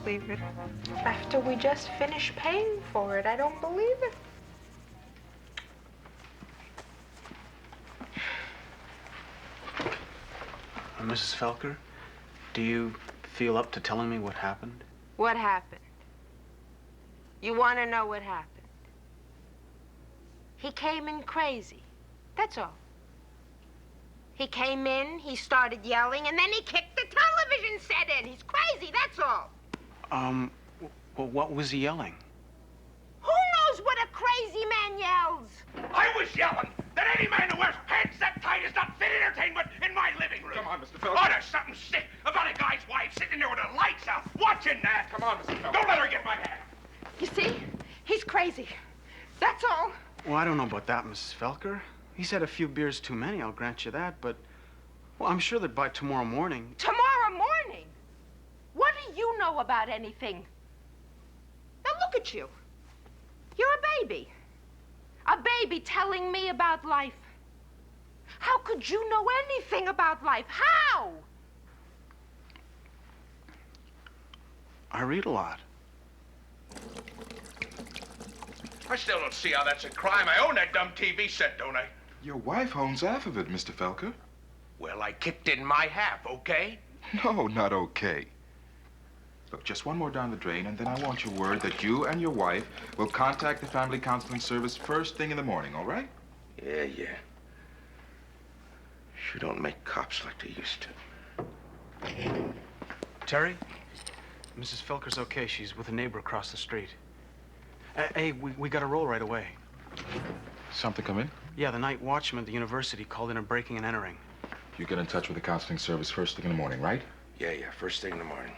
believe it. After we just finished paying for it, I don't believe it. Mrs. Felker, do you feel up to telling me what happened? What happened? You want to know what happened? He came in crazy. That's all. He came in, he started yelling, and then he kicked the television set in. He's crazy, that's all. Well, what was he yelling? Who knows what a crazy man yells? I was yelling that any man who wears pants that tight is not fit entertainment in my living room. Come on, Mr. Felker. Oh, there's something sick about a guy's wife sitting there with the lights out, watching that. Come on, Mr. Felker. Don't let her get my hand. You see? He's crazy. That's all. Well, I don't know about that, Mrs. Felker. He's had a few beers too many, I'll grant you that, but... Well, I'm sure that by tomorrow morning... Tomorrow morning? What do you know about anything? Now look at you. You're a baby. A baby telling me about life. How could you know anything about life? How? I read a lot. I still don't see how that's a crime. I own that dumb TV set, don't I? Your wife owns half of it, Mr. Felker. Well, I kicked in my half, okay? No, not okay. Look, just one more down the drain, and then I want your word that you and your wife will contact the family counseling service first thing in the morning, all right? Yeah. Sure don't make cops like they used to. Terry? Mrs. Felker's okay. She's with a neighbor across the street. Hey, we got to roll right away. Something come in? Yeah, the night watchman at the university called in a breaking and entering. You get in touch with the counseling service first thing in the morning, right? Yeah, first thing in the morning.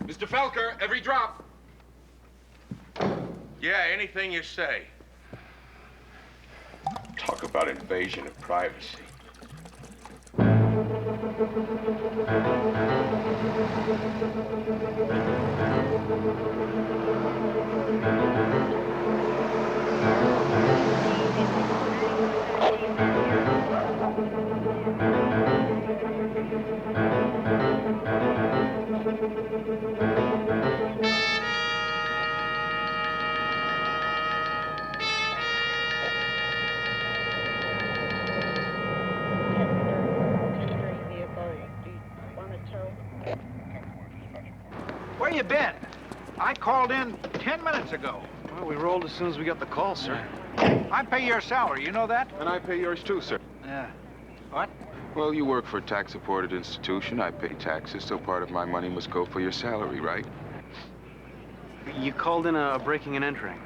Mr. Felker, every drop. Yeah, anything you say. Talk about invasion of privacy. Where you been? I called in 10 minutes ago. Well, we rolled as soon as we got the call, sir. I pay your salary, you know that? And I pay yours too, sir. Yeah. What? Well, you work for a tax-supported institution. I pay taxes, so part of my money must go for your salary, right? You called in a breaking and entering.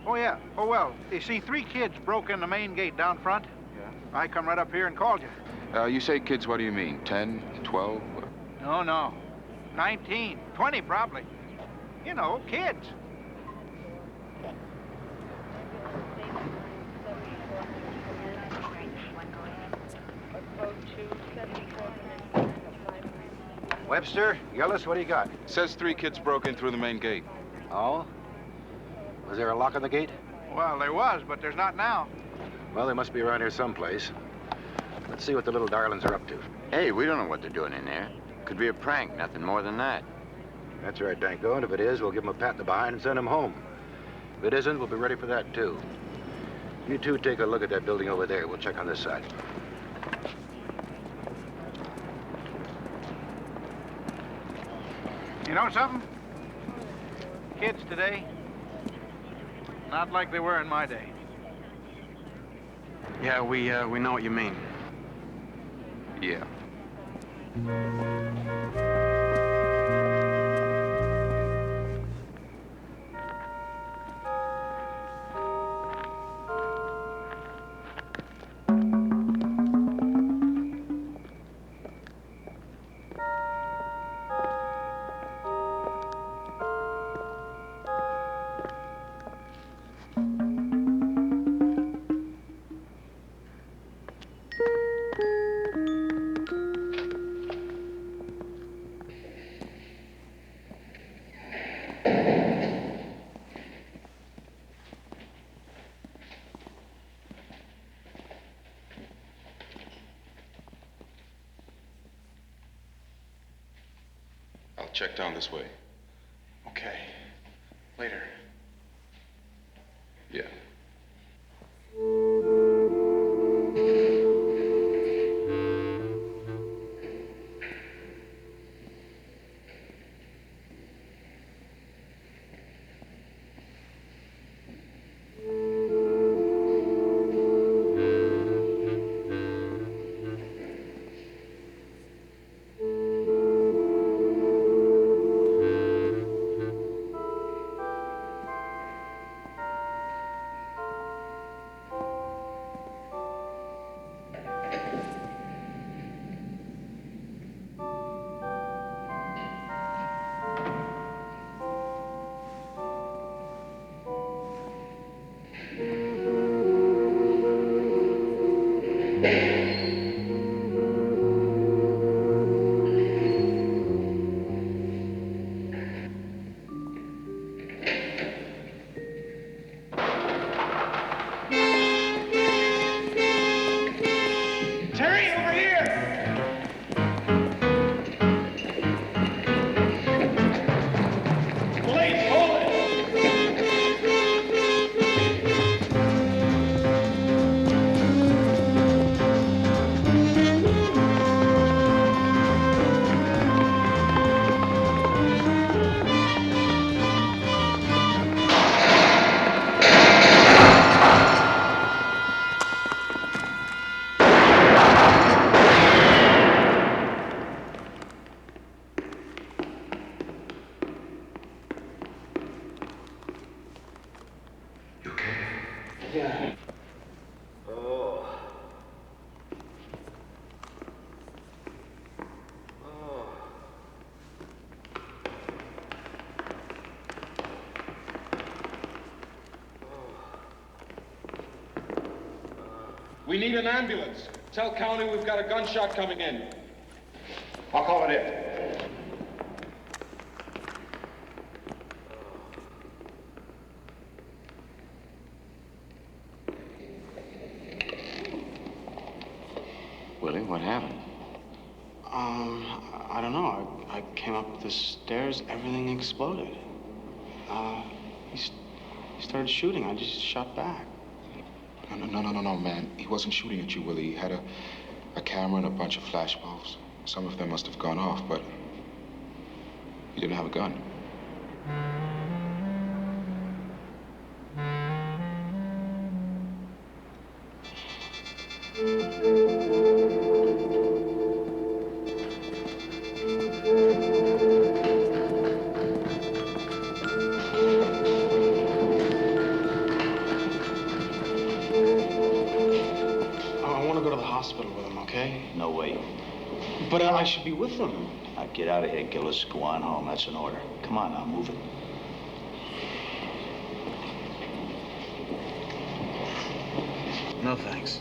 Oh, yeah. Oh, well, you see, 3 kids broke in the main gate down front. Yeah. I come right up here and called you. You say kids, what do you mean? 10, 12? No. 19, 20 probably. You know, kids. Webster, Gillis, what do you got? Says 3 kids broke in through the main gate. Oh? Was there a lock on the gate? Well, there was, but there's not now. Well, they must be around here someplace. Let's see what the little darlings are up to. Hey, we don't know what they're doing in there. Could be a prank, nothing more than that. That's right, Danko, and if it is, we'll give them a pat in the behind and send them home. If it isn't, we'll be ready for that, too. You two take a look at that building over there. We'll check on this side. You know something? Kids today, not like they were in my day. Yeah, we know what you mean. Yeah. check down this way. Okay. Later. Yeah. Terry, over here! Police, hold it! You okay? Yeah. We need an ambulance. Tell County we've got a gunshot coming in. I'll call it in. Willie, what happened? I don't know. I came up the stairs, everything exploded. He started shooting. I just shot back. No, man. He wasn't shooting at you, Willie. He had a camera and a bunch of flashbulbs. Some of them must have gone off, but he didn't have a gun. I want to go to the hospital with him, okay? No way. But I should be with him. Now get out of here, Gillis. Go on home. That's an order. Come on now, move it. No, thanks.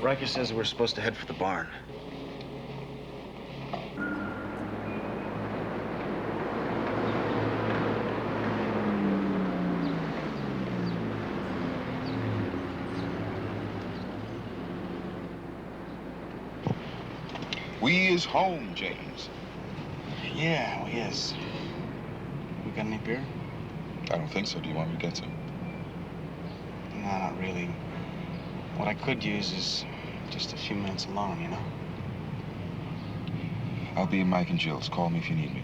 Riker says we're supposed to head for the barn. We is home, James. Yeah, well, yes. We got any beer? I don't think so. Do you want me to get some? No, not really. What I could use is just a few minutes alone, you know? I'll be in Mike and Jill's. Call me if you need me.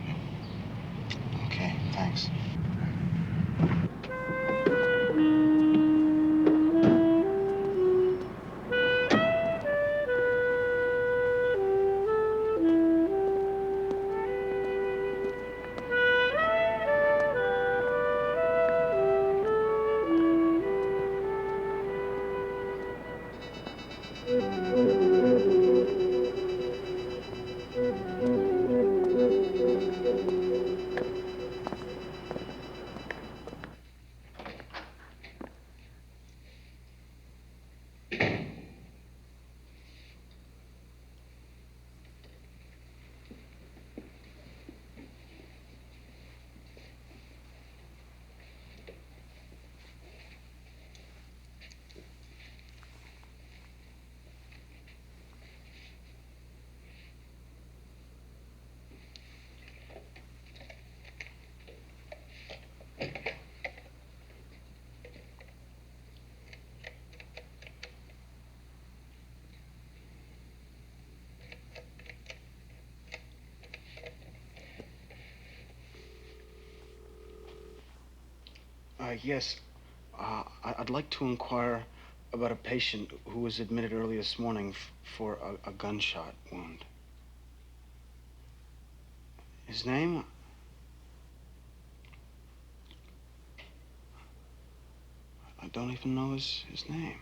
Okay, thanks. Yes. I'd like to inquire about a patient who was admitted early this morning for a gunshot wound. His name? I don't even know his name.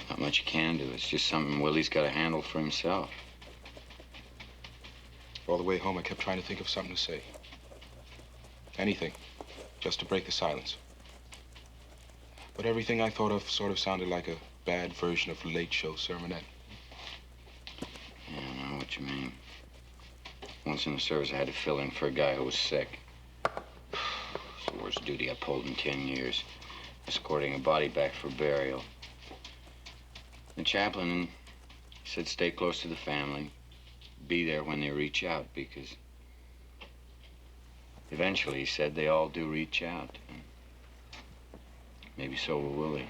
Not much you can do. It's just something Willie's got to handle for himself. All the way home, I kept trying to think of something to say. Anything, just to break the silence. But everything I thought of sort of sounded like a bad version of a late show sermonette. Yeah, I know what you mean. Once in the service, I had to fill in for a guy who was sick. It's the worst duty I pulled in 10 years. Escorting a body back for burial. The chaplain said stay close to the family. Be there when they reach out, because eventually, he said, they all do reach out. And maybe so will Willie.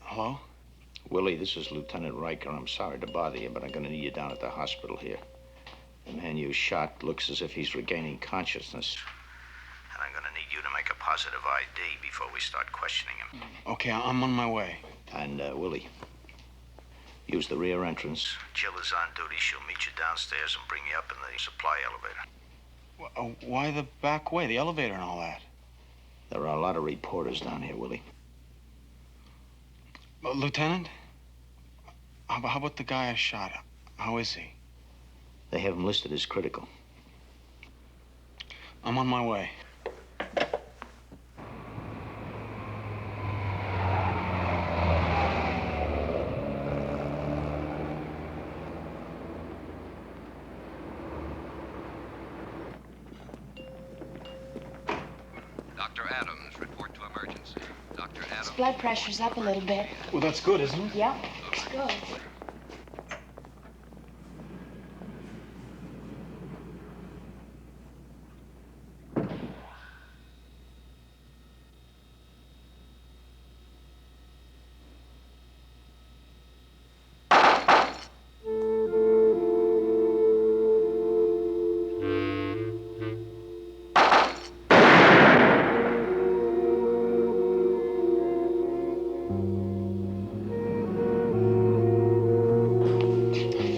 Hello? Willie, this is Lieutenant Riker. I'm sorry to bother you, but I'm gonna need you down at the hospital here. The man you shot looks as if he's regaining consciousness. And I'm gonna need you to make a positive ID before we start questioning him. Okay, I'm on my way. And, Willie, use the rear entrance. Jill is on duty. She'll meet you downstairs and bring you up in the supply elevator. Why the back way, the elevator and all that? There are a lot of reporters down here, Willie. Lieutenant? How about the guy I shot? How is he? They have him listed as critical. I'm on my way. Dr. Adams, report to emergency. Dr. Adams. His blood pressure's up a little bit. Well, that's good, isn't it? Yep, looks good.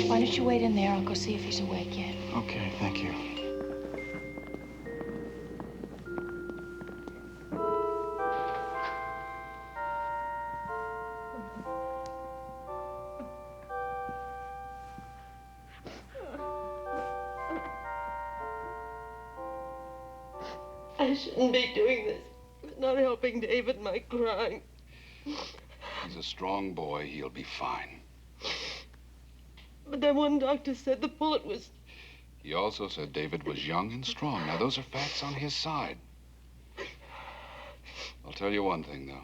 Why don't you wait in there? I'll go see if he's awake yet. Okay, thank you. I shouldn't be doing this. But not helping David by crying. He's a strong boy. He'll be fine. But that one doctor said the bullet was... He also said David was young and strong. Now, those are facts on his side. I'll tell you one thing, though.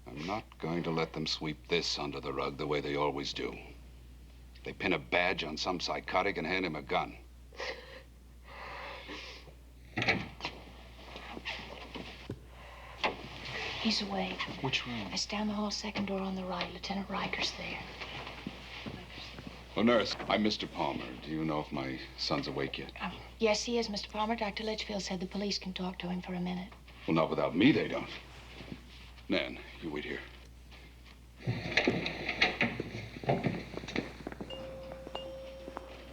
I'm not going to let them sweep this under the rug the way they always do. They pin a badge on some psychotic and hand him a gun. He's awake. Which room? It's down the hall, second door on the right. Lieutenant Riker's there. Oh, nurse, I'm Mr. Palmer. Do you know if my son's awake yet? Yes, he is, Mr. Palmer. Dr. Litchfield said the police can talk to him for a minute. Well, not without me, they don't. Nan, you wait here.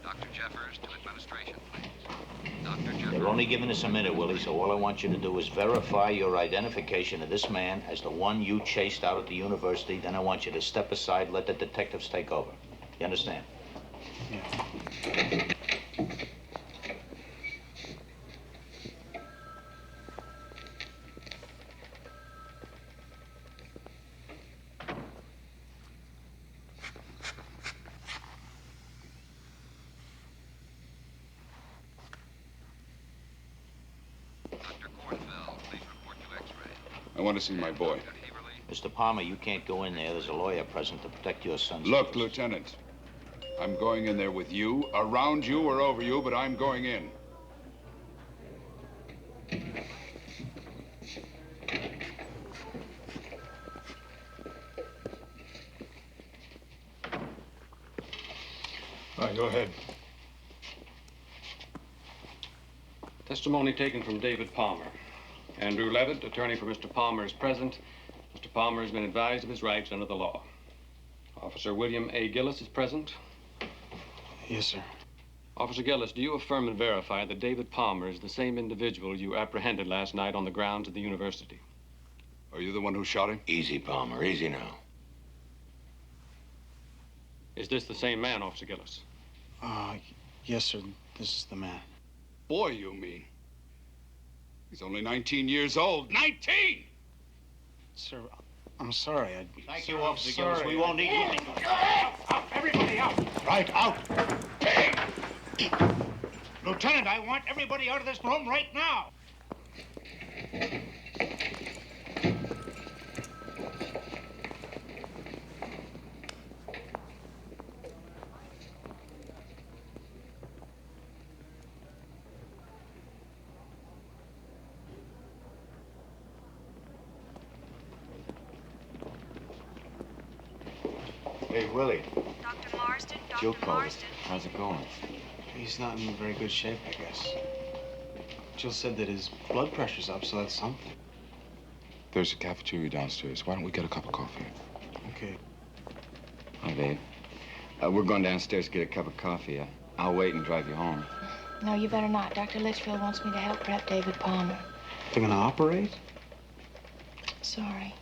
Dr. Jeffers to administration, please. Dr. Jeffers. They're only giving us a minute, Willie, so all I want you to do is verify your identification of this man as the one you chased out at the university. Then I want you to step aside, let the detectives take over. You understand? Yeah. Dr. Kornfeld. I want to see my boy. Mr. Palmer, you can't go in there. There's a lawyer present to protect your son's Look, case. Lieutenant, I'm going in there with you, around you or over you, but I'm going in. All right, go ahead. Testimony taken from David Palmer. Andrew Levitt, attorney for Mr. Palmer, is present. Mr. Palmer has been advised of his rights under the law. Officer William A. Gillis is present. Yes, sir. Officer Gillis, do you affirm and verify that David Palmer is the same individual you apprehended last night on the grounds of the university? Are you the one who shot him? Easy, Palmer, easy now. Is this the same man, Officer Gillis? Yes, sir. This is the man. Boy, you mean? He's only 19 years old. 19! Sir, I'm sorry. Thank you, Officer Gillis. We won't need you. Out! Everybody out! Right, out. Hey! Lieutenant, I want everybody out of this room right now. Hey, Willie. Dr. Marston? Jill Dr. called us. Marston? How's it going? He's not in very good shape, I guess. Jill said that his blood pressure's up, so that's something. There's a cafeteria downstairs. Why don't we get a cup of coffee? Okay. Hi, babe. We're going downstairs to get a cup of coffee. I'll wait and drive you home. No, you better not. Dr. Litchfield wants me to help prep David Palmer. They're gonna operate? Sorry.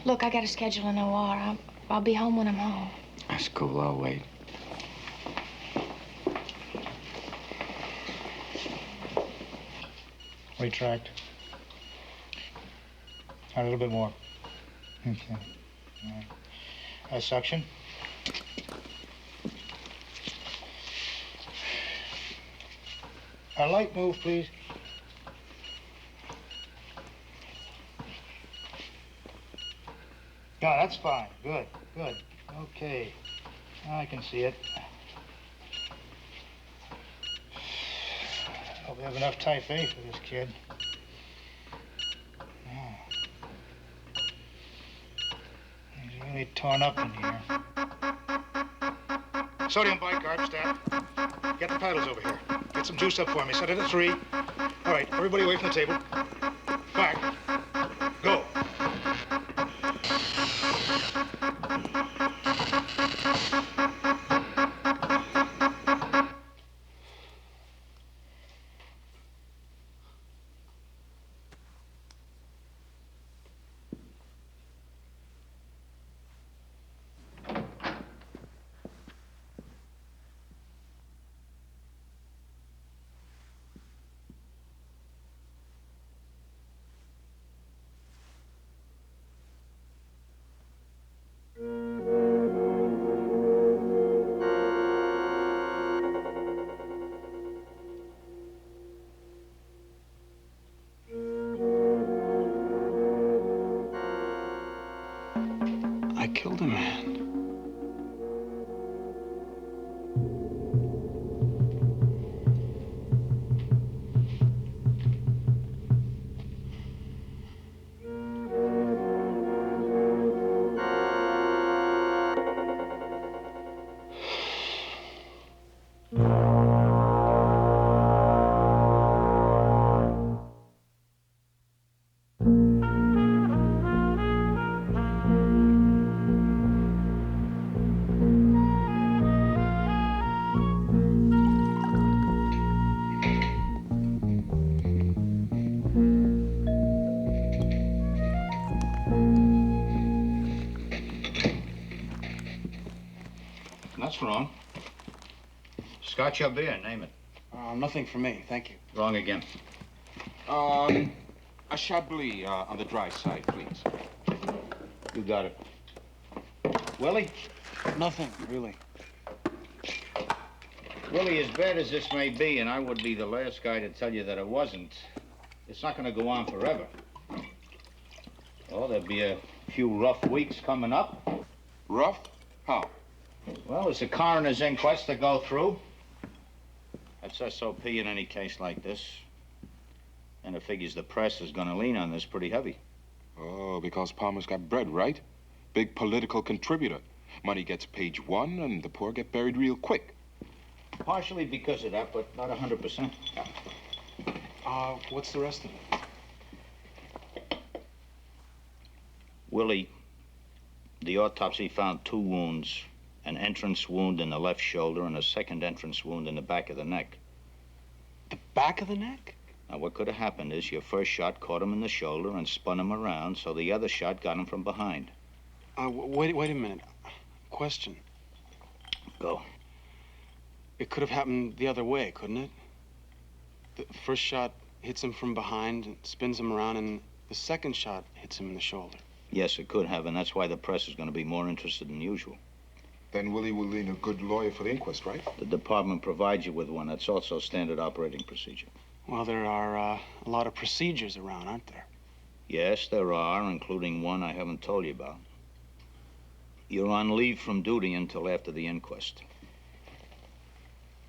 Look, I got a schedule in OR. I'll be home when I'm home. That's cool. I'll wait. Retract. A little bit more. Okay. All right. Suction. A light move, please. Yeah, that's fine. Good, good. Okay. Now I can see it. Hope we have enough type A for this kid. Oh. He's really torn up in here. Sodium bicarb, stat. Get the paddles over here. Get some juice up for me. Set it at 3. All right, everybody away from the table. Back. Go. I killed a man. That's wrong. Scotch or beer, name it. Nothing for me, thank you. Wrong again. A Chablis on the dry side, please. You got it. Willie? Nothing, really. Willie, as bad as this may be, and I would be the last guy to tell you that it wasn't, It's not going to go on forever. Well, there'll be a few rough weeks coming up. Rough? How? Well, there's a coroner's inquest to go through. That's SOP in any case like this. And it figures the press is going to lean on this pretty heavy. Oh, because Palmer's got bread, right? Big political contributor. Money gets page one, and the poor get buried real quick. Partially because of that, but not 100%. What's the rest of it? Willie, the autopsy found 2 wounds. An entrance wound in the left shoulder and a second entrance wound in the back of the neck. The back of the neck? Now, what could have happened is your first shot caught him in the shoulder and spun him around, so the other shot got him from behind. Wait a minute. Question. Go. It could have happened the other way, couldn't it? The first shot hits him from behind, and spins him around, and the second shot hits him in the shoulder. Yes, it could have, and that's why the press is going to be more interested than usual. Then Willie will need a good lawyer for the inquest, right? The department provides you with one. That's also standard operating procedure. Well, there are a lot of procedures around, aren't there? Yes, there are, including one I haven't told you about. You're on leave from duty until after the inquest.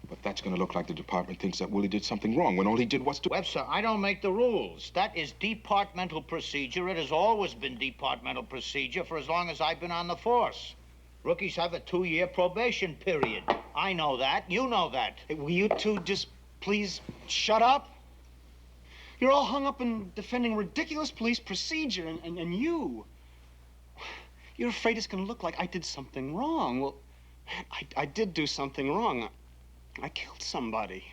But that's going to look like the department thinks that Willie did something wrong when all he did was to... Webster, I don't make the rules. That is departmental procedure. It has always been departmental procedure for as long as I've been on the force. Rookies have a 2-year probation period. I know that. You know that. Hey, will you two just please shut up? You're all hung up in defending ridiculous police procedure, and you're afraid it's going to look like I did something wrong. Well, I did do something wrong. I killed somebody.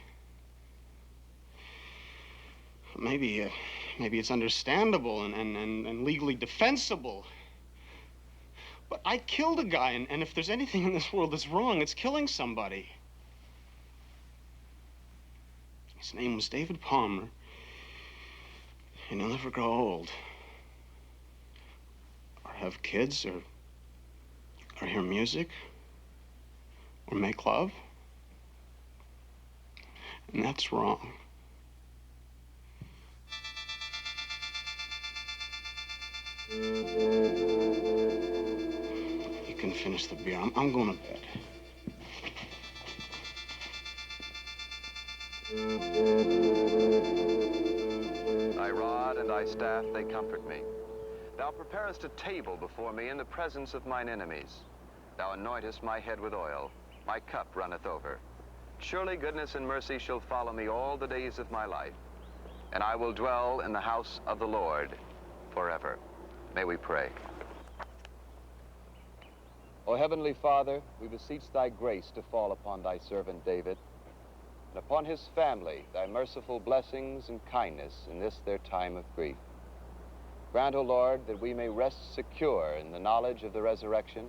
Maybe it's understandable and legally defensible. But I killed a guy, and if there's anything in this world that's wrong, it's killing somebody. His name was David Palmer, and he'll never grow old. Or have kids, or hear music, or make love. And that's wrong. You can finish the beer. I'm going to bed. Thy rod and thy staff, they comfort me. Thou preparest a table before me in the presence of mine enemies. Thou anointest my head with oil. My cup runneth over. Surely goodness and mercy shall follow me all the days of my life, and I will dwell in the house of the Lord forever. May we pray. O Heavenly Father, we beseech thy grace to fall upon thy servant David, and upon his family thy merciful blessings and kindness in this their time of grief. Grant, O Lord, that we may rest secure in the knowledge of the resurrection,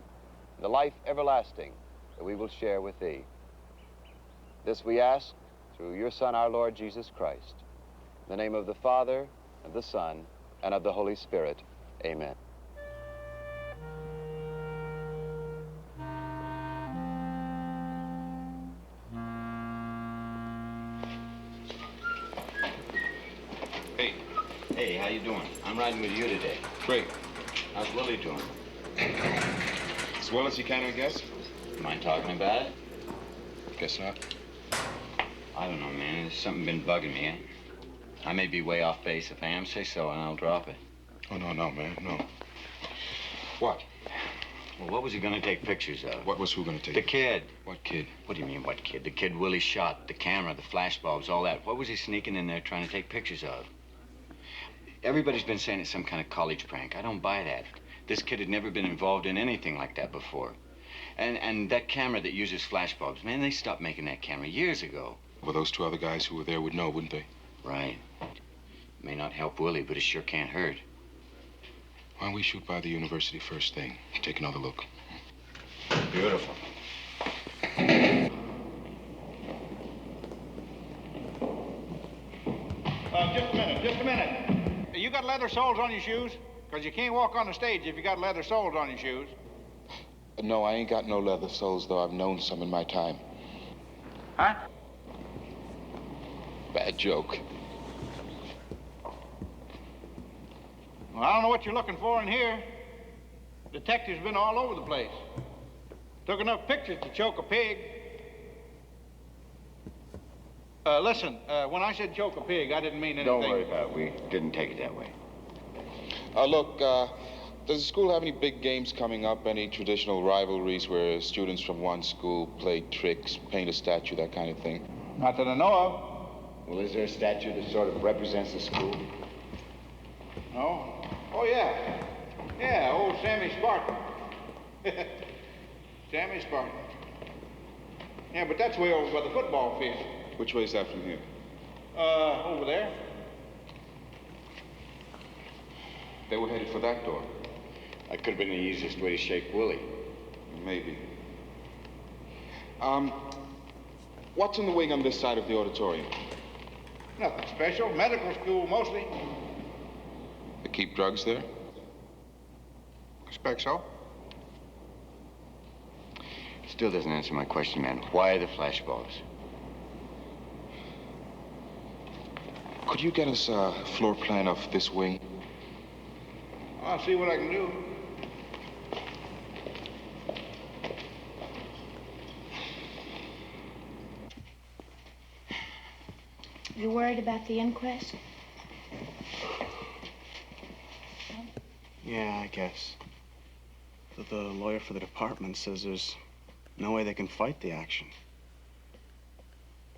and the life everlasting that we will share with thee. This we ask through your Son, our Lord Jesus Christ. In the name of the Father, and the Son, and of the Holy Spirit. Amen. Hey. Hey, how you doing? I'm riding with you today. Great. How's Willie doing? As well as he can, I guess. Mind talking about it? Guess not. I don't know, man. There's something been bugging me. I may be way off base. If I am, say so, and I'll drop it. Oh, no, man, no. What? Well, what was he gonna take pictures of? What was who gonna take? The kid. What kid? What do you mean, what kid? The kid Willie shot, the camera, the flashbulbs, all that. What was he sneaking in there trying to take pictures of? Everybody's been saying it's some kind of college prank. I don't buy that. This kid had never been involved in anything like that before. And that camera that uses flashbulbs, man, they stopped making that camera years ago. Well, those 2 other guys who were there would know, wouldn't they? Right. It may not help Willie, but it sure can't hurt. Why don't we shoot by the university first thing? Take another look. Beautiful. Just a minute. You got leather soles on your shoes? Because you can't walk on the stage if you got leather soles on your shoes. No, I ain't got no leather soles, though I've known some in my time. Huh? Bad joke. Well, I don't know what you're looking for in here. Detectives been all over the place. Took enough pictures to choke a pig. Listen, when I said choke a pig, I didn't mean anything. Don't worry about it. We didn't take it that way. Look, does the school have any big games coming up? Any traditional rivalries where students from one school play tricks, paint a statue, that kind of thing? Not that I know of. Well, is there a statue that sort of represents the school? No? Oh, yeah. Yeah, old Sammy Spartan. Sammy Spartan. Yeah, but that's way over by the football field. Which way is that from here? Over there. They were headed for that door. That could have been the easiest way to shake Willie. Maybe. What's in the wing on this side of the auditorium? Nothing special. Medical school, mostly. They keep drugs there? Expect so. Still doesn't answer my question, man. Why the flashbulbs? Could you get us a floor plan of this wing? I'll see what I can do. You worried about the inquest? Yeah, I guess. But the lawyer for the department says there's no way they can fight the action.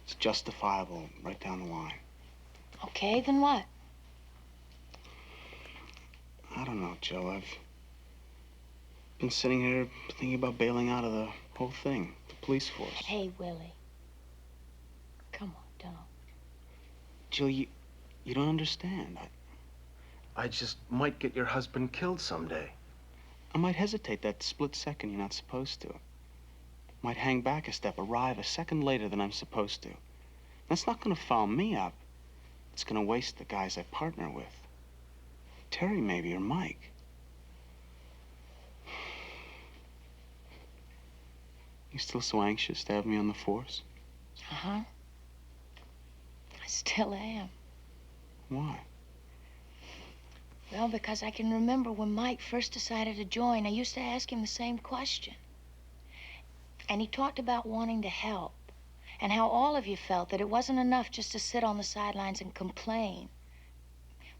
It's justifiable right down the line. Okay, then what? I don't know, Joe. I've been sitting here thinking about bailing out of the whole thing, the police force. Hey, Willie. Come on, don't. Jill, you don't understand. I just might get your husband killed someday. I might hesitate that split second you're not supposed to. Might hang back a step, arrive a second later than I'm supposed to. That's not gonna foul me up. It's gonna waste the guys I partner with. Terry, maybe, or Mike. You still so anxious to have me on the force? Uh-huh. I still am. Why? Well, because I can remember when Mike first decided to join, I used to ask him the same question. And he talked about wanting to help, and how all of you felt that it wasn't enough just to sit on the sidelines and complain.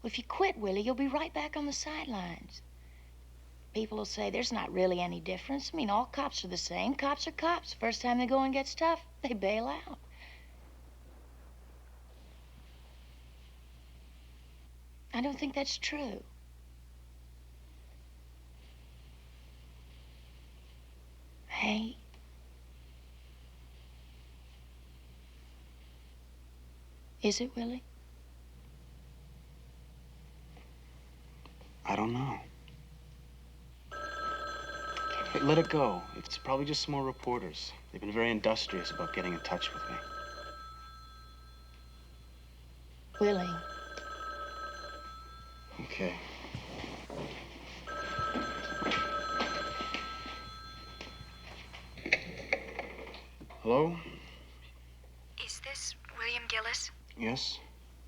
Well, if you quit, Willie, you'll be right back on the sidelines. People will say there's not really any difference. I mean, all cops are the same. Cops are cops. First time they go and get stuff, they bail out. I don't think that's true. Hey. Is it, Willie? I don't know. Hey, let it go. It's probably just some more reporters. They've been very industrious about getting in touch with me. Willie. Okay. Hello? Is this William Gillis? Yes?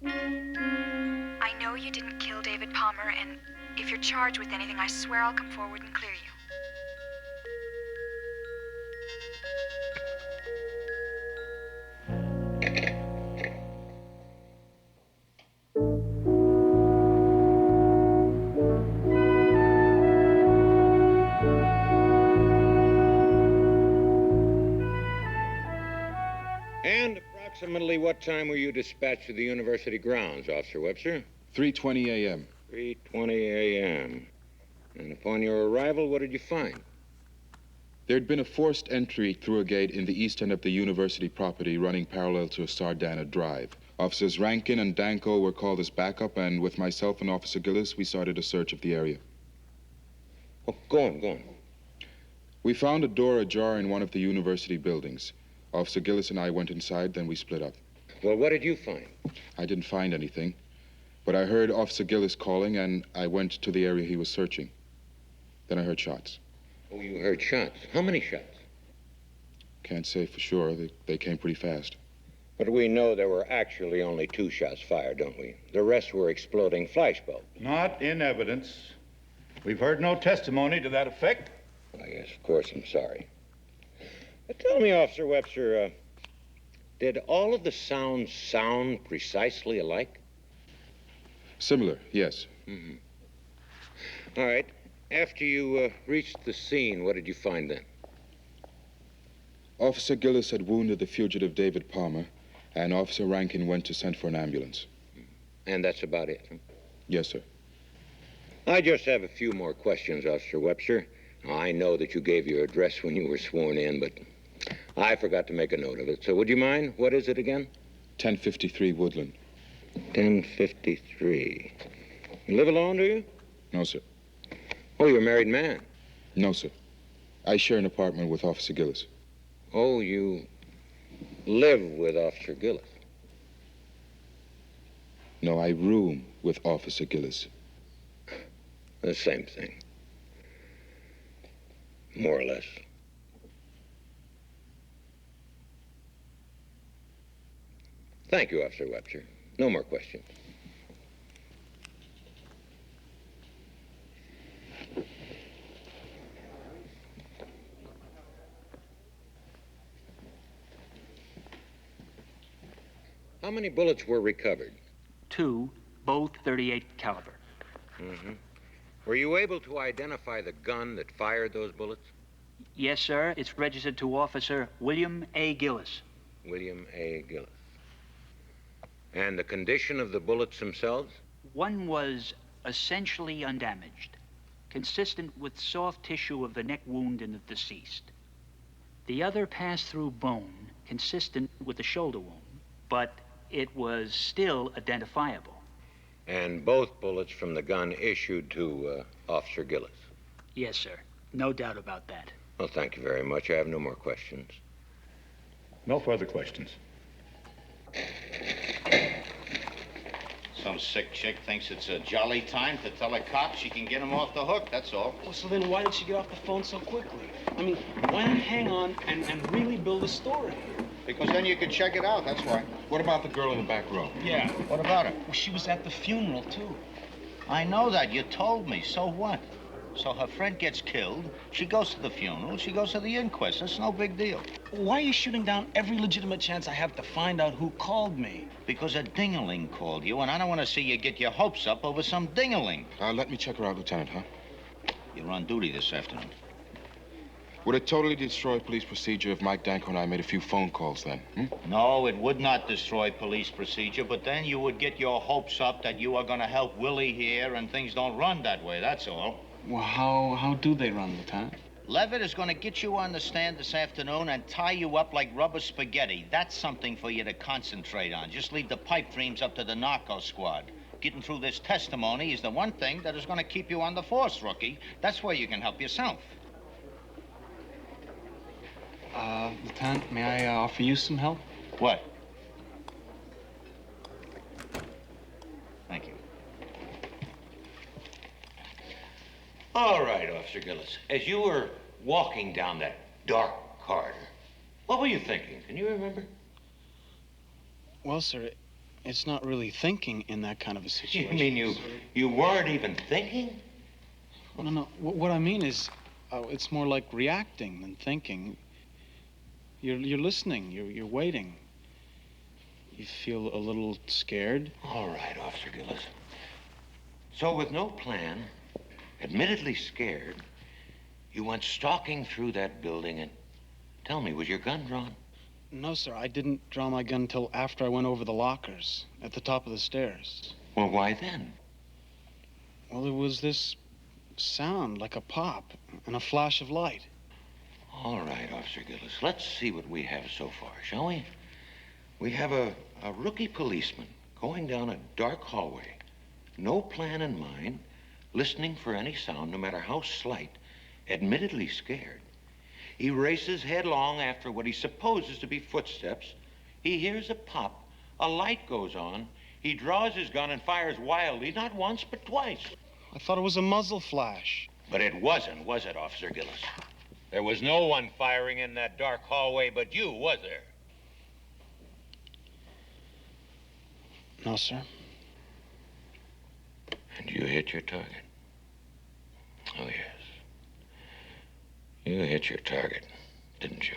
I know you didn't kill David Palmer, and if you're charged with anything, I swear I'll come forward and clear you. And approximately what time were you dispatched to the university grounds, Officer Webster? 3:20 a.m. 3:20 a.m. And upon your arrival, what did you find? There'd been a forced entry through a gate in the east end of the university property running parallel to Sardana Drive. Officers Rankin and Danko were called as backup, and with myself and Officer Gillis, we started a search of the area. Oh, go on. We found a door ajar in one of the university buildings. Officer Gillis and I went inside, then we split up. Well, what did you find? I didn't find anything, but I heard Officer Gillis calling, and I went to the area he was searching. Then I heard shots. Oh, you heard shots. How many shots? Can't say for sure. They came pretty fast. But we know there were actually only 2 shots fired, don't we? The rest were exploding flashbulbs. Not in evidence. We've heard no testimony to that effect. Yes, of course, I'm sorry. But tell me, Officer Webster, did all of the sounds sound precisely alike? Similar, yes. Mm-hmm. All right. After you reached the scene, what did you find then? Officer Gillis had wounded the fugitive David Palmer, and Officer Rankin went to send for an ambulance. And that's about it? Huh? Yes, sir. I just have a few more questions, Officer Webster. I know that you gave your address when you were sworn in, but I forgot to make a note of it. So would you mind? What is it again? 1053 Woodland. 1053. You live alone, do you? No, sir. Oh, you're a married man? No, sir. I share an apartment with Officer Gillis. Oh, you live with Officer Gillis? No, I room with Officer Gillis. The same thing. More or less. Thank you, Officer Webster. No more questions. How many bullets were recovered? 2, both .38 caliber. Mm-hmm. Were you able to identify the gun that fired those bullets? Yes, sir. It's registered to Officer William A. Gillis. William A. Gillis. And the condition of the bullets themselves? One was essentially undamaged, consistent with soft tissue of the neck wound in the deceased. The other passed through bone, consistent with the shoulder wound, but it was still identifiable. And both bullets from the gun issued to Officer Gillis? Yes, sir. No doubt about that. Well, thank you very much. I have no more questions. No further questions. Some sick chick thinks it's a jolly time to tell a cop she can get him off the hook, that's all. Well, so then why did she get off the phone so quickly? I mean, why not hang on and really build a story? Because then you could check it out, that's why. What about the girl in the back row? Yeah. What about her? Well, she was at the funeral, too. I know that. You told me. So what? So her friend gets killed. She goes to the funeral. She goes to the inquest. It's no big deal. Why are you shooting down every legitimate chance I have to find out who called me? Because a ding-a-ling called you, and I don't want to see you get your hopes up over some ding-a-ling. Let me check her out, Lieutenant, huh? You're on duty this afternoon. Would it totally destroy police procedure if Mike Danko and I made a few phone calls then? No, it would not destroy police procedure, but then you would get your hopes up that you are going to help Willie here, and things don't run that way, that's all. Well, how do they run, Lieutenant? Levitt is going to get you on the stand this afternoon and tie you up like rubber spaghetti. That's something for you to concentrate on. Just leave the pipe dreams up to the narco squad. Getting through this testimony is the one thing that is going to keep you on the force, rookie. That's where you can help yourself. Lieutenant, may I offer you some help? What? Thank you. All right, Officer Gillis. As you were walking down that dark corridor, what were you thinking? Can you remember? Well, sir, it's not really thinking in that kind of a situation. You mean you weren't even thinking? Well, no. What I mean is, it's more like reacting than thinking. You're listening. You're waiting. You feel a little scared. All right, Officer Gillis. So with no plan, admittedly scared, you went stalking through that building and tell me, was your gun drawn? No, sir. I didn't draw my gun until after I went over the lockers at the top of the stairs. Well, why then? Well, there was this sound like a pop and a flash of light. All right, Officer Gillis, let's see what we have so far, shall we? We have a rookie policeman going down a dark hallway, no plan in mind, listening for any sound, no matter how slight, admittedly scared. He races headlong after what he supposes to be footsteps. He hears a pop, a light goes on, he draws his gun and fires wildly, not once, but twice. I thought it was a muzzle flash. But it wasn't, was it, Officer Gillis? There was no one firing in that dark hallway but you, was there? No, sir. And you hit your target. Oh, yes. You hit your target, didn't you?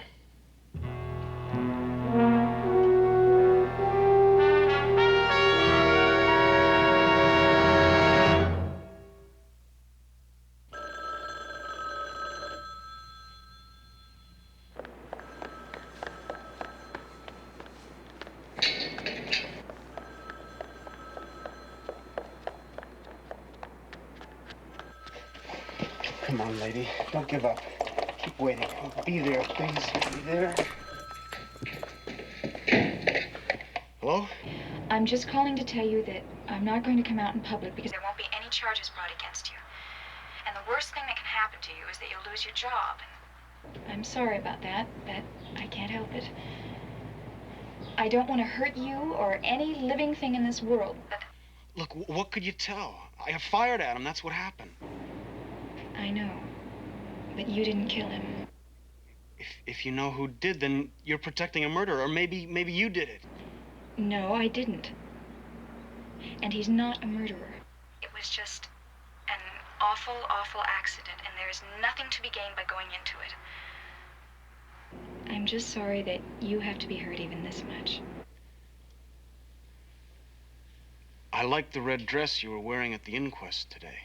Come on, lady. Don't give up. Keep waiting. Be there, please. Be there. Hello? I'm just calling to tell you that I'm not going to come out in public because there won't be any charges brought against you. And the worst thing that can happen to you is that you'll lose your job. I'm sorry about that, but I can't help it. I don't want to hurt you or any living thing in this world, but Look, what could you tell? I fired at him. That's what happened. I know. But you didn't kill him. If you know who did, then you're protecting a murderer. Or maybe you did it. No, I didn't. And he's not a murderer. It was just an awful, awful accident, and there's nothing to be gained by going into it. I'm just sorry that you have to be hurt even this much. I liked the red dress you were wearing at the inquest today.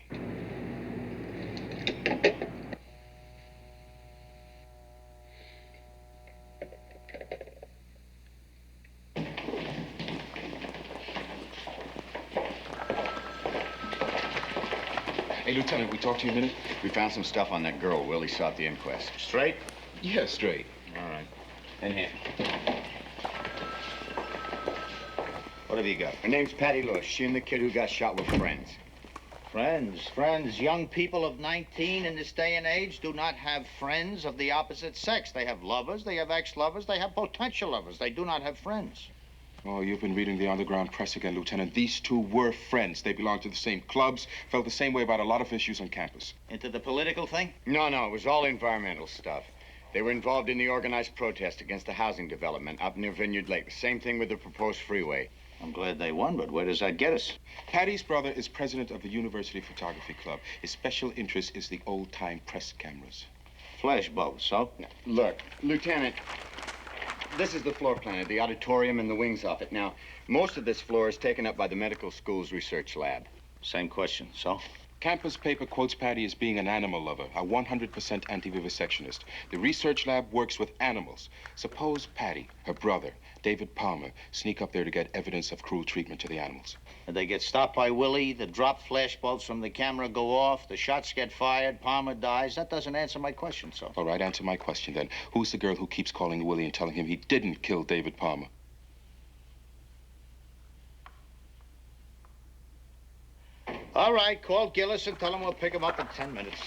Hey, Lieutenant, we talk to you a minute? We found some stuff on that girl Willie saw at the inquest. Straight? Yeah, straight. All right. In here. What have you got? Her name's Patty Lewis. She and the kid who got shot were friends. Friends. Young people of 19 in this day and age do not have friends of the opposite sex. They have lovers, they have ex-lovers, they have potential lovers. They do not have friends. Oh, you've been reading the underground press again, Lieutenant. These two were friends. They belonged to the same clubs, felt the same way about a lot of issues on campus. Into the political thing? No, it was all environmental stuff. They were involved in the organized protest against the housing development up near Vineyard Lake. The same thing with the proposed freeway. I'm glad they won, but where does that get us? Patty's brother is president of the University Photography Club. His special interest is the old-time press cameras. Flash bulbs, so? Look, Lieutenant, this is the floor plan of the auditorium and the wings off it. Now, most of this floor is taken up by the medical school's research lab. Same question, so? Campus paper quotes Patty as being an animal lover, a 100% anti-vivisectionist. The research lab works with animals. Suppose Patty, her brother, David Palmer, sneak up there to get evidence of cruel treatment to the animals. And they get stopped by Willie, the drop flash bulbs from the camera go off, the shots get fired, Palmer dies. That doesn't answer my question, so. All right, answer my question then. Who's the girl who keeps calling Willie and telling him he didn't kill David Palmer? All right, call Gillis and tell him we'll pick him up in 10 minutes.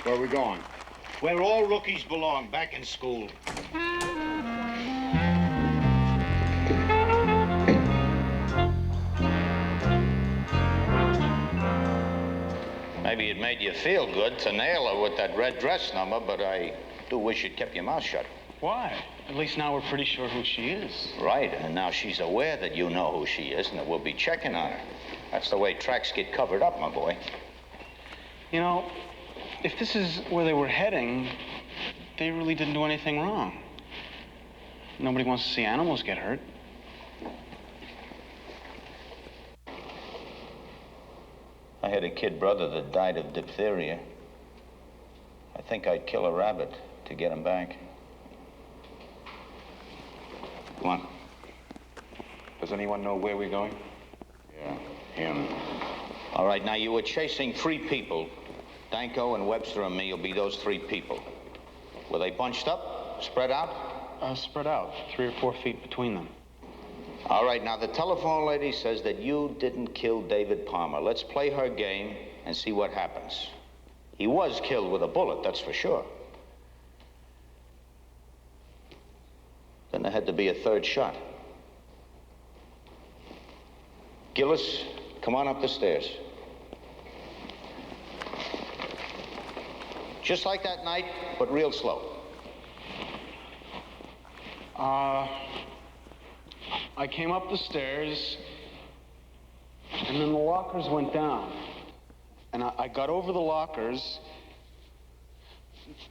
Where are we going? Where all rookies belong, back in school. Maybe it made you feel good to nail her with that red dress number, but I do wish you'd kept your mouth shut. Why? At least now we're pretty sure who she is. Right, and now she's aware that you know who she is and that we'll be checking on her. That's the way tracks get covered up, my boy. You know, if this is where they were heading, they really didn't do anything wrong. Nobody wants to see animals get hurt. I had a kid brother that died of diphtheria. I think I'd kill a rabbit to get him back. Come on. Does anyone know where we're going? Yeah, him. All right, now you were chasing 3 people. Danko and Webster and me will be those 3 people. Were they bunched up, spread out? Spread out, 3 or 4 feet between them. All right, now the telephone lady says that you didn't kill David Palmer. Let's play her game and see what happens. He was killed with a bullet, that's for sure. Then there had to be a 3rd shot. Gillis, come on up the stairs. Just like that night, but real slow. I came up the stairs, And then the lockers went down. And I got over the lockers.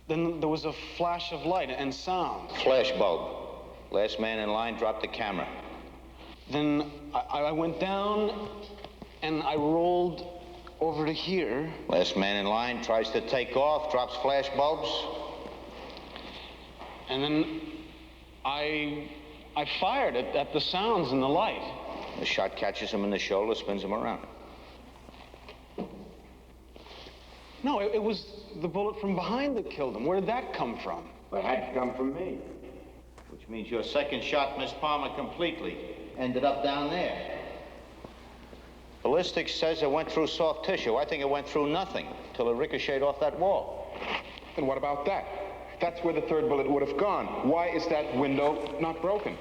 Then there was a flash of light and sound. Flash bulb. Last man in line dropped the camera. Then I went down and I rolled over to here. Last man in line tries to take off, drops flash bulbs. And then I fired at the sounds and the light. The shot catches him in the shoulder, spins him around. No, it was the bullet from behind that killed him. Where did that come from? Well, it had to come from me. Which means your second shot missed Palmer completely. Ended up down there. Ballistics says it went through soft tissue. I think it went through nothing till it ricocheted off that wall. Then what about that? That's where the third bullet would have gone. Why is that window not broken?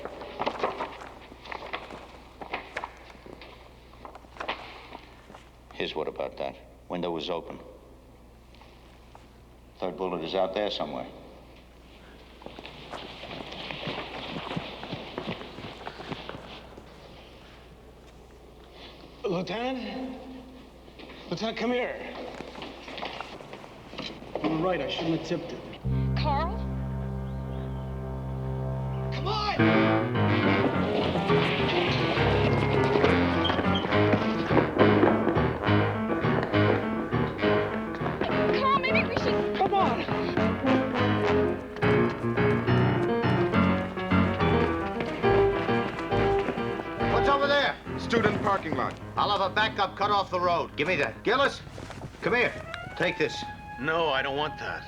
Here's what about that. Window was open. Third bullet is out there somewhere. Lieutenant? Lieutenant, come here. You're right, I shouldn't have tipped it. Carl? Come on! Carl, maybe we should... Come on! What's over there? Student parking lot. I'll have a backup cut off the road. Give me that. Gillis, come here. Take this. No, I don't want that.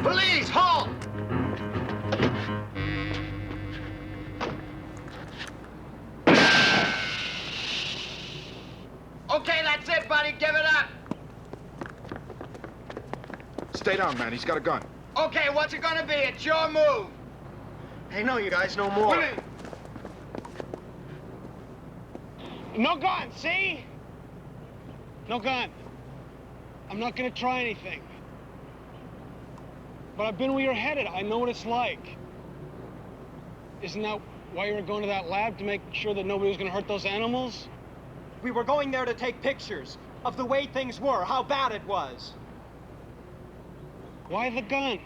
Police, halt! Okay, that's it, buddy. Give it up. Stay down, man. He's got a gun. Okay, what's it gonna be? It's your move. Hey, no, you guys, no more. Willie. No gun, see? No gun. I'm not gonna try anything. But I've been where you're headed. I know what it's like. Isn't that why you were going to that lab, to make sure that nobody was gonna hurt those animals? We were going there to take pictures of the way things were, how bad it was. Why the gun?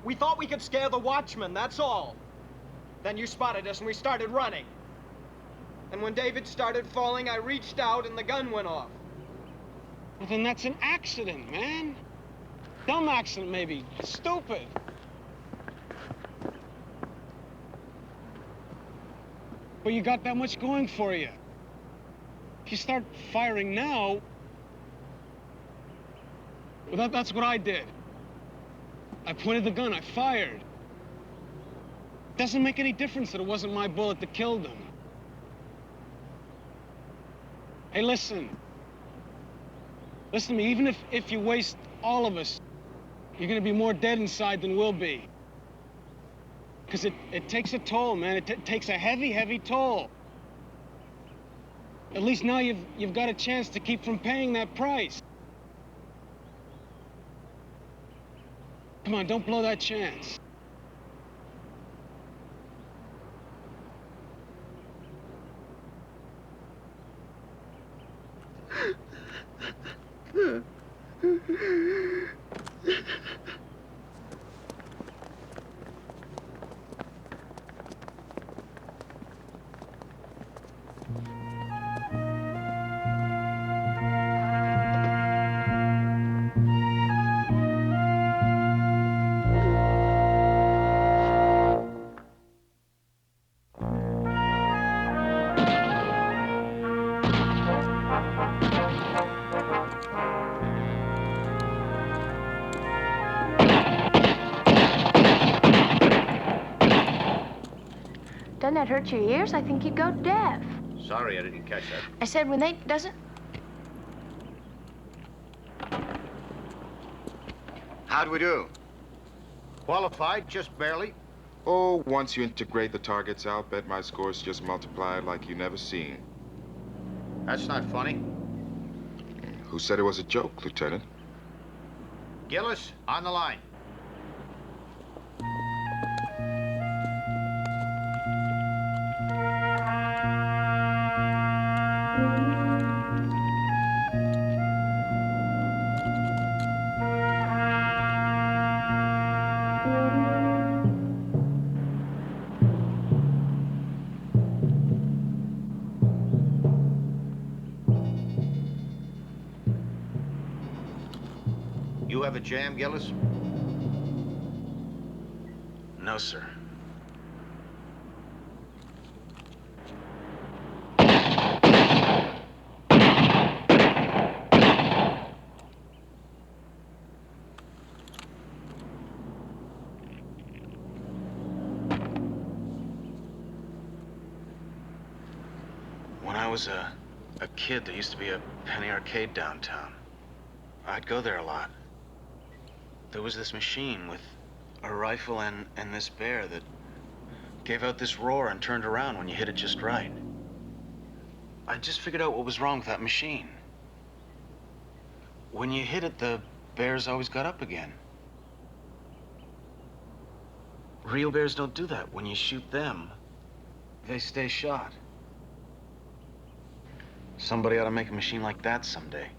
We thought we could scare the watchman, that's all. Then you spotted us and we started running. And when David started falling, I reached out and the gun went off. Well, then that's an accident, man. Dumb accident, maybe. Stupid. But you got that much going for you. If you start firing now... Well, that's what I did. I pointed the gun, I fired. Doesn't make any difference that it wasn't my bullet that killed him. Hey, listen. Listen to me, even if you waste all of us, you're gonna be more dead inside than we'll be. Because it takes a toll, man. It takes a heavy, heavy toll. At least now you've got a chance to keep from paying that price. Come on, don't blow that chance. doesn't that hurt your ears? I think you go deaf. Sorry, I didn't catch that. I said when they doesn't. How'd we do? Qualified, just barely. Oh, once you integrate the targets, I'll bet my scores just multiplied like you never seen. That's not funny. Who said it was a joke, Lieutenant? Gillis, on the line. You have a jam, Gillis? No, sir. When I was a kid, there used to be a penny arcade downtown. I'd go there a lot. There was this machine with a rifle and this bear that gave out this roar and turned around when you hit it just right. I just figured out what was wrong with that machine. When you hit it, the bears always got up again. Real bears don't do that. When you shoot them, they stay shot. Somebody ought to make a machine like that someday.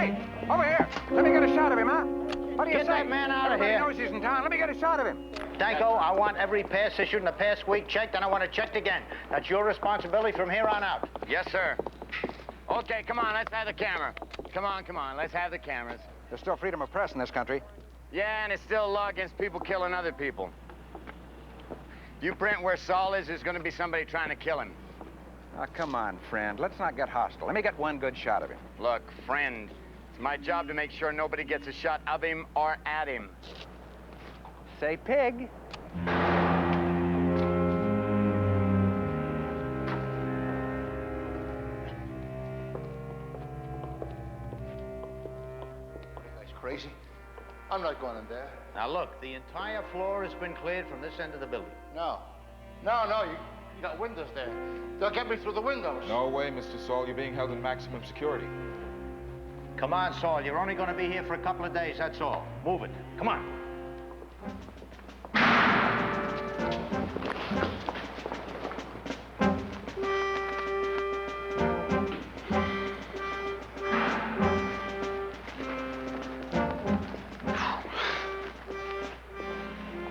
Hey, over here. Let me get a shot of him, huh? What do you Get say? that man out of Everybody here. knows he's in town. Let me get a shot of him. Danko, I want every pass issued in the past week checked, and I want it checked again. That's your responsibility from here on out. Yes, sir. Okay, come on, let's have the camera. Come on, let's have the cameras. There's still freedom of press in this country. Yeah, and it's still a law against people killing other people. You print where Saul is, there's gonna be somebody trying to kill him. Oh, come on, friend. Let's not get hostile. Let me get one good shot of him. Look, friend, it's my job to make sure nobody gets a shot of him or at him. Say pig. Crazy? I'm not going in there. Now look, the entire floor has been cleared from this end of the building. No, you got windows there. They'll get me through the windows. No way, Mr. Saul. You're being held in maximum security. Come on, Saul. You're only going to be here for a couple of days, that's all. Move it. Come on.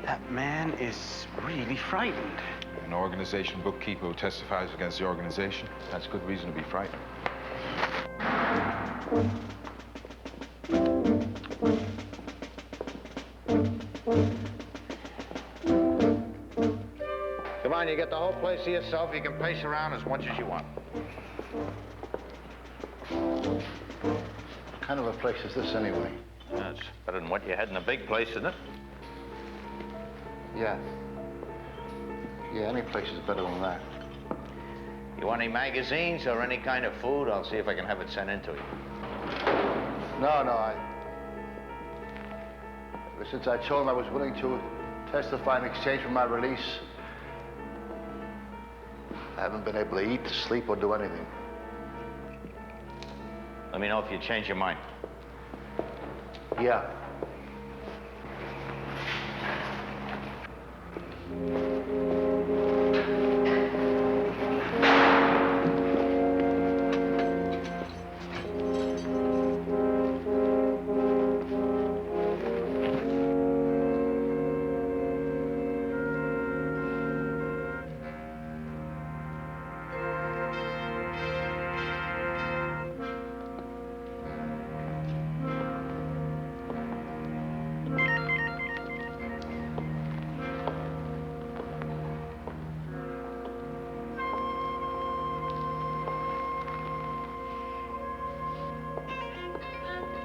That man is really frightened. An organization bookkeeper who testifies against the organization, that's good reason to be frightened. Come on, you get the whole place to yourself. You can pace around as much as you want. What kind of a place is this anyway? That's better than what you had in the big place, isn't it? Yeah. Yeah, any place is better than that. You want any magazines or any kind of food? I'll see if I can have it sent in to you. No, ever since I told him I was willing to testify in exchange for my release, I haven't been able to eat, sleep, or do anything. Let me know if you change your mind. Yeah.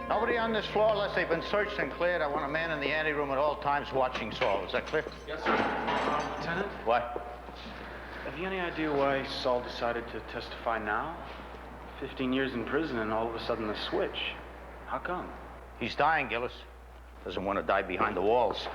Nobody on this floor unless they've been searched and cleared. I want a man in the anteroom at all times watching Saul. Is that clear? Yes, sir. Lieutenant? What? Have you any idea why Saul decided to testify now? 15 years in prison and all of a sudden the switch. How come? He's dying, Gillis. Doesn't want to die behind the walls.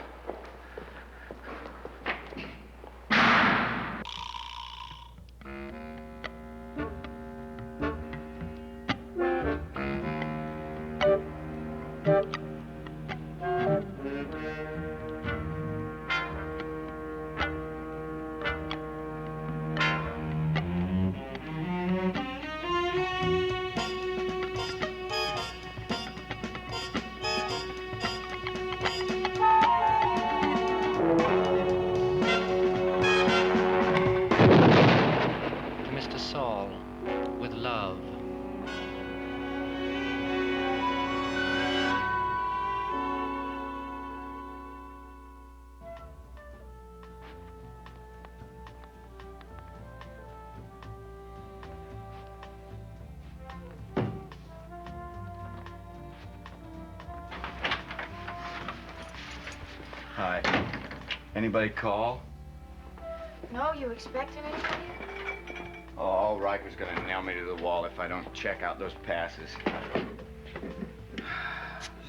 Mr. Saul, with love. Hi. Anybody call? No, you expecting anybody? Oh, Riker's gonna nail me to the wall if I don't check out those passes.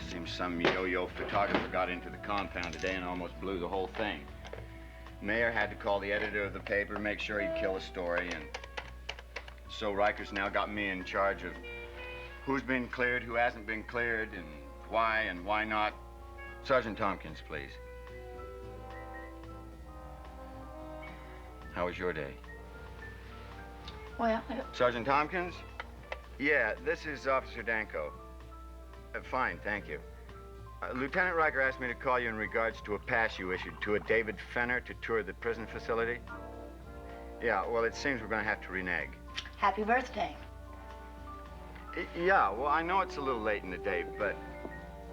Seems some yo-yo photographer got into the compound today and almost blew the whole thing. Mayor had to call the editor of the paper, make sure he'd kill a story, and so Riker's now got me in charge of who's been cleared, who hasn't been cleared, and why not. Sergeant Tompkins, please. How was your day? Well, Sergeant Tompkins? Yeah, this is Officer Danko. Fine, thank you. Lieutenant Riker asked me to call you in regards to a pass you issued to a David Fenner to tour the prison facility. Yeah, well, it seems we're going to have to renege. Happy birthday. Yeah, well, I know it's a little late in the day, but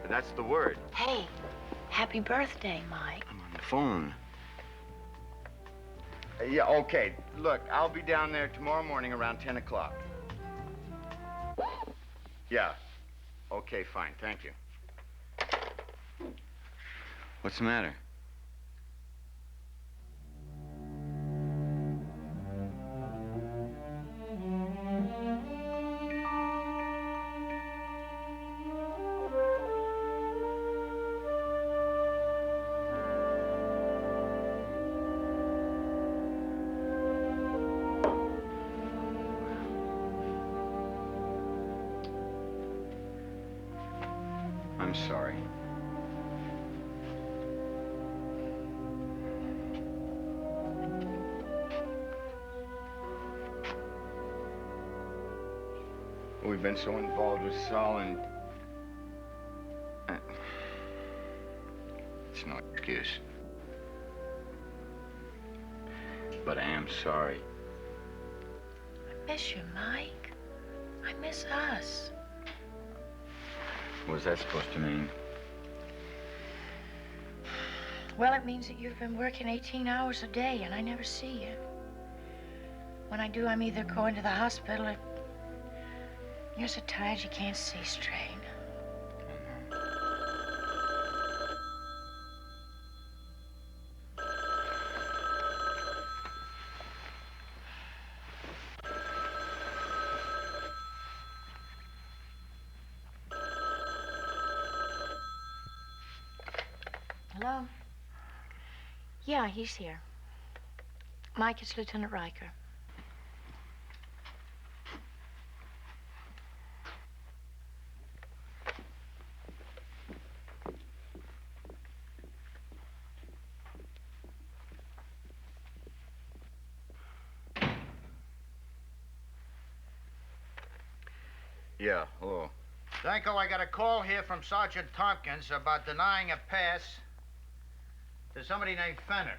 that's the word. Hey, happy birthday, Mike. I'm on the phone. Yeah, okay. Look, I'll be down there tomorrow morning around 10 o'clock. Yeah. Okay, fine. Thank you. What's the matter? I'm sorry. We've been so involved with Saul and... It's no excuse. But I am sorry. I miss you, Mike. I miss us. What was that supposed to mean? Well, it means that you've been working 18 hours a day and I never see you. When I do, I'm either going to the hospital or... You're so tired you can't see straight. Hello? Yeah, he's here. Mike, it's Lieutenant Riker. Yeah, hello. Danko, I got a call here from Sergeant Tompkins about denying a pass to somebody named Fenner.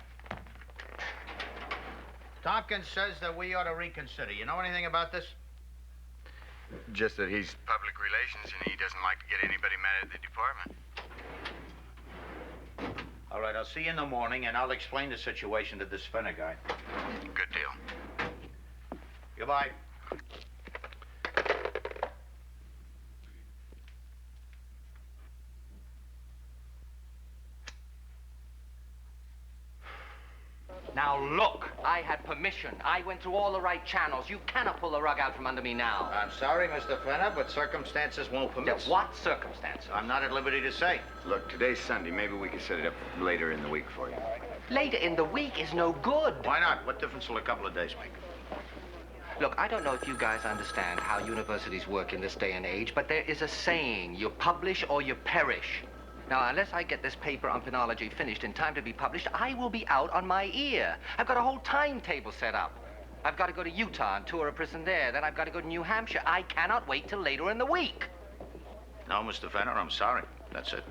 Tompkins says that we ought to reconsider. You know anything about this? Just that he's public relations and he doesn't like to get anybody mad at the department. All right, I'll see you in the morning, and I'll explain the situation to this Fenner guy. Good deal. Goodbye. Now, look, I had permission. I went through all the right channels. You cannot pull the rug out from under me now. I'm sorry, Mr. Fenner, but circumstances won't permit. What circumstances? I'm not at liberty to say. Look, today's Sunday. Maybe we can set it up later in the week for you. Later in the week is no good. Why not? What difference will a couple of days make? Look, I don't know if you guys understand how universities work in this day and age, but there is a saying, you publish or you perish. Now, unless I get this paper on penology finished in time to be published, I will be out on my ear. I've got a whole timetable set up. I've got to go to Utah and tour a prison there. Then I've got to go to New Hampshire. I cannot wait till later in the week. No, Mr. Fenner, I'm sorry. That's it.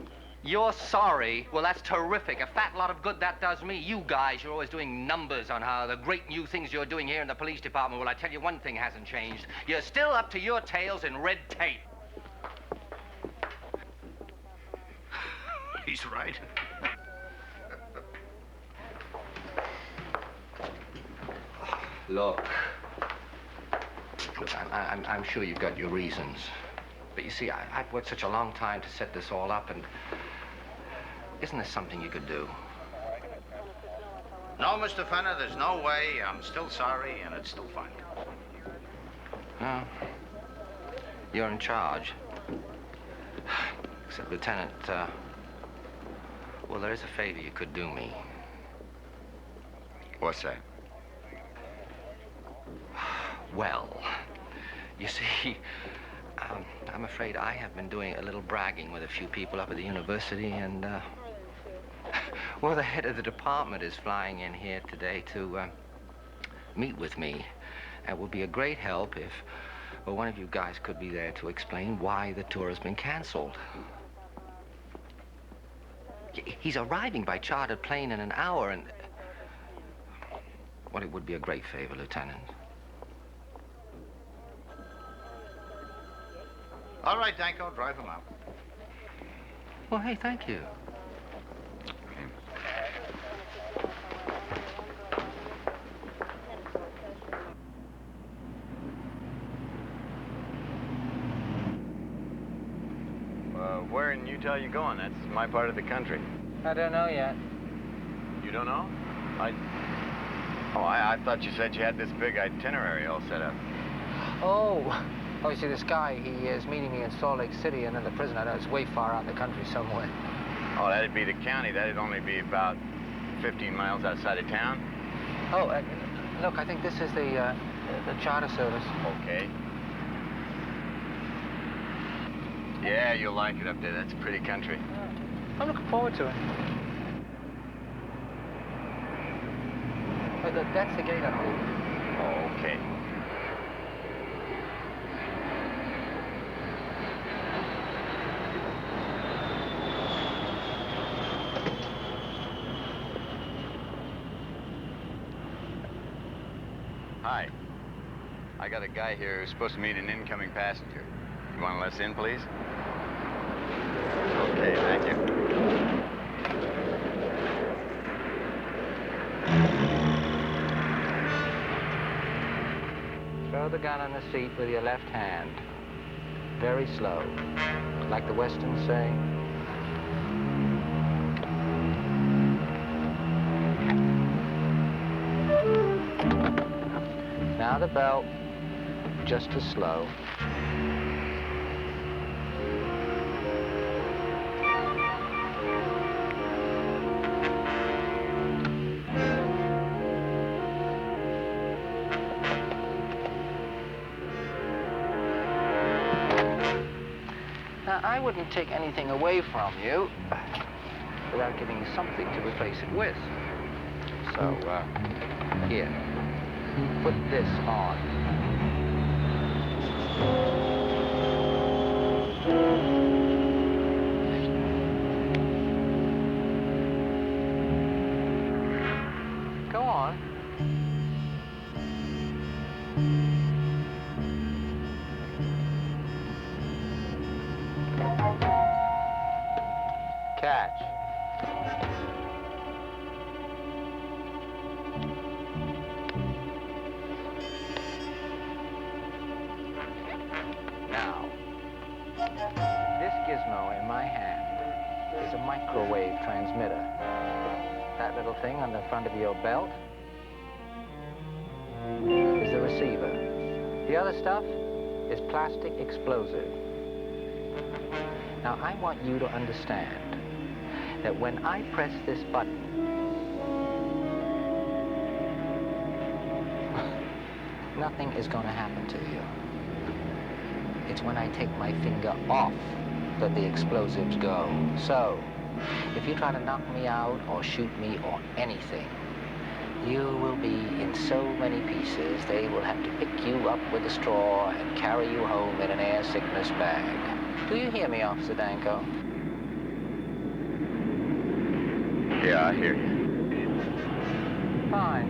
You're sorry? Well, that's terrific. A fat lot of good that does me. You guys, you're always doing numbers on how the great new things you're doing here in the police department. Well, I tell you one thing hasn't changed. You're still up to your tails in red tape. He's right. Look, I'm sure you've got your reasons. But you see, I've worked such a long time to set this all up, and isn't there something you could do? No, Mr. Fenner, there's no way. I'm still sorry, and it's still fine. No. You're in charge. Except, Lieutenant, well, there is a favor you could do me. What's that? Well, you see, I'm afraid I have been doing a little bragging with a few people up at the university, and, well, the head of the department is flying in here today to meet with me. It would be a great help if Well, one of you guys could be there to explain why the tour has been canceled. He's arriving by chartered plane in an hour, and... Well, it would be a great favor, Lieutenant. All right, Danko, drive him out. Well, hey, thank you. Where in Utah are you going? That's my part of the country. I don't know yet. You don't know? I thought you said you had this big itinerary all set up. Oh, you see, this guy, he is meeting me in Salt Lake City, and then the prison, I know it's way far out in the country somewhere. Oh, that'd be the county. That'd only be about 15 miles outside of town. Oh, look, I think this is the charter service. Okay. Yeah, you'll like it up there. That's a pretty country. I'm looking forward to it. That's the gate, I believe. Oh, okay. Hi. I got a guy here who's supposed to meet an incoming passenger. You want to let us in, please? Okay, thank you. Throw the gun on the seat with your left hand. Very slow, like the Westerns say. Now the belt, just as slow. Now, I wouldn't take anything away from you without giving you something to replace it with. So, here. Put this on. Go on. Catch. Now, this gizmo in my hand is a microwave transmitter. That little thing on the front of your belt is the receiver. The other stuff is plastic explosive. Now, I want you to understand that when I press this button, nothing is going to happen to you. It's when I take my finger off that the explosives go. So, if you try to knock me out or shoot me or anything, you will be in so many pieces, they will have to pick you up with a straw and carry you home in an air sickness bag. Do you hear me, Officer Danko? Yeah, I hear you. Fine.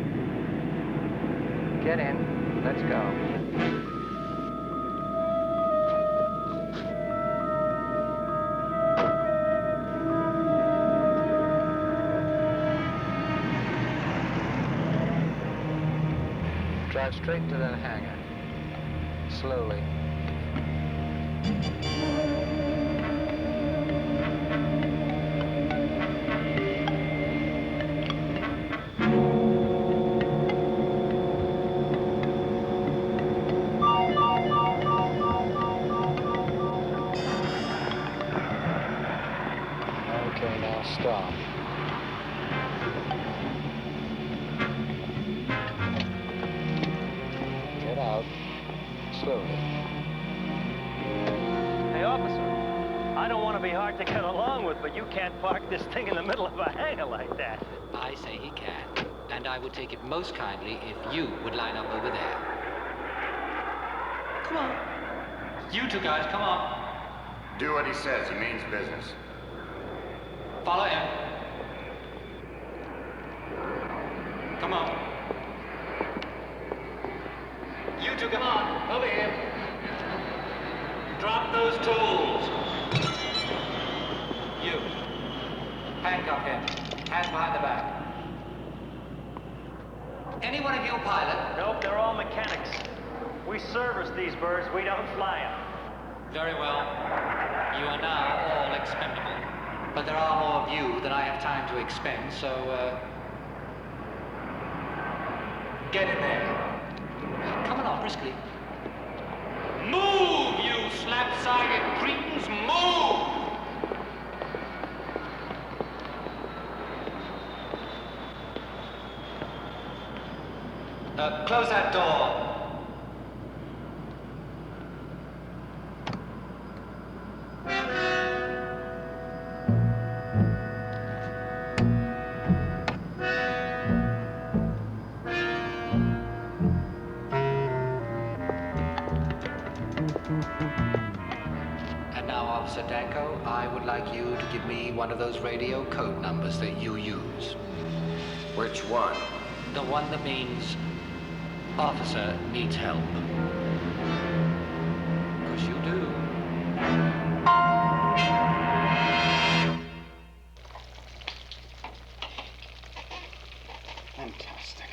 Get in. Let's go. Drive straight to that hangar. Slowly. Okay, now stop. Get out. Slowly. Hey, officer, I don't want to be hard to get along with, but you can't park this thing in the middle of a hangar like that. I say he can, and I would take it most kindly if you would line up over there. Come on. You two guys, come on. Do what he says. He means business. Follow him. Come on. You two, come on. Over here. Drop those tools. You. Handcuff him. Hands behind the back. Any one of you pilot? Nope, they're all mechanics. We service these birds, we don't fly them. Very well. You are now all expendable. But there are more of you than I have time to expend, so, get in there. Come along, briskly. Move, you slap-sided cretins, move! Close that door. And now, Officer Danko, I would like you to give me one of those radio code numbers that you use. Which one? The one that means officer needs help. Because you do. Fantastic.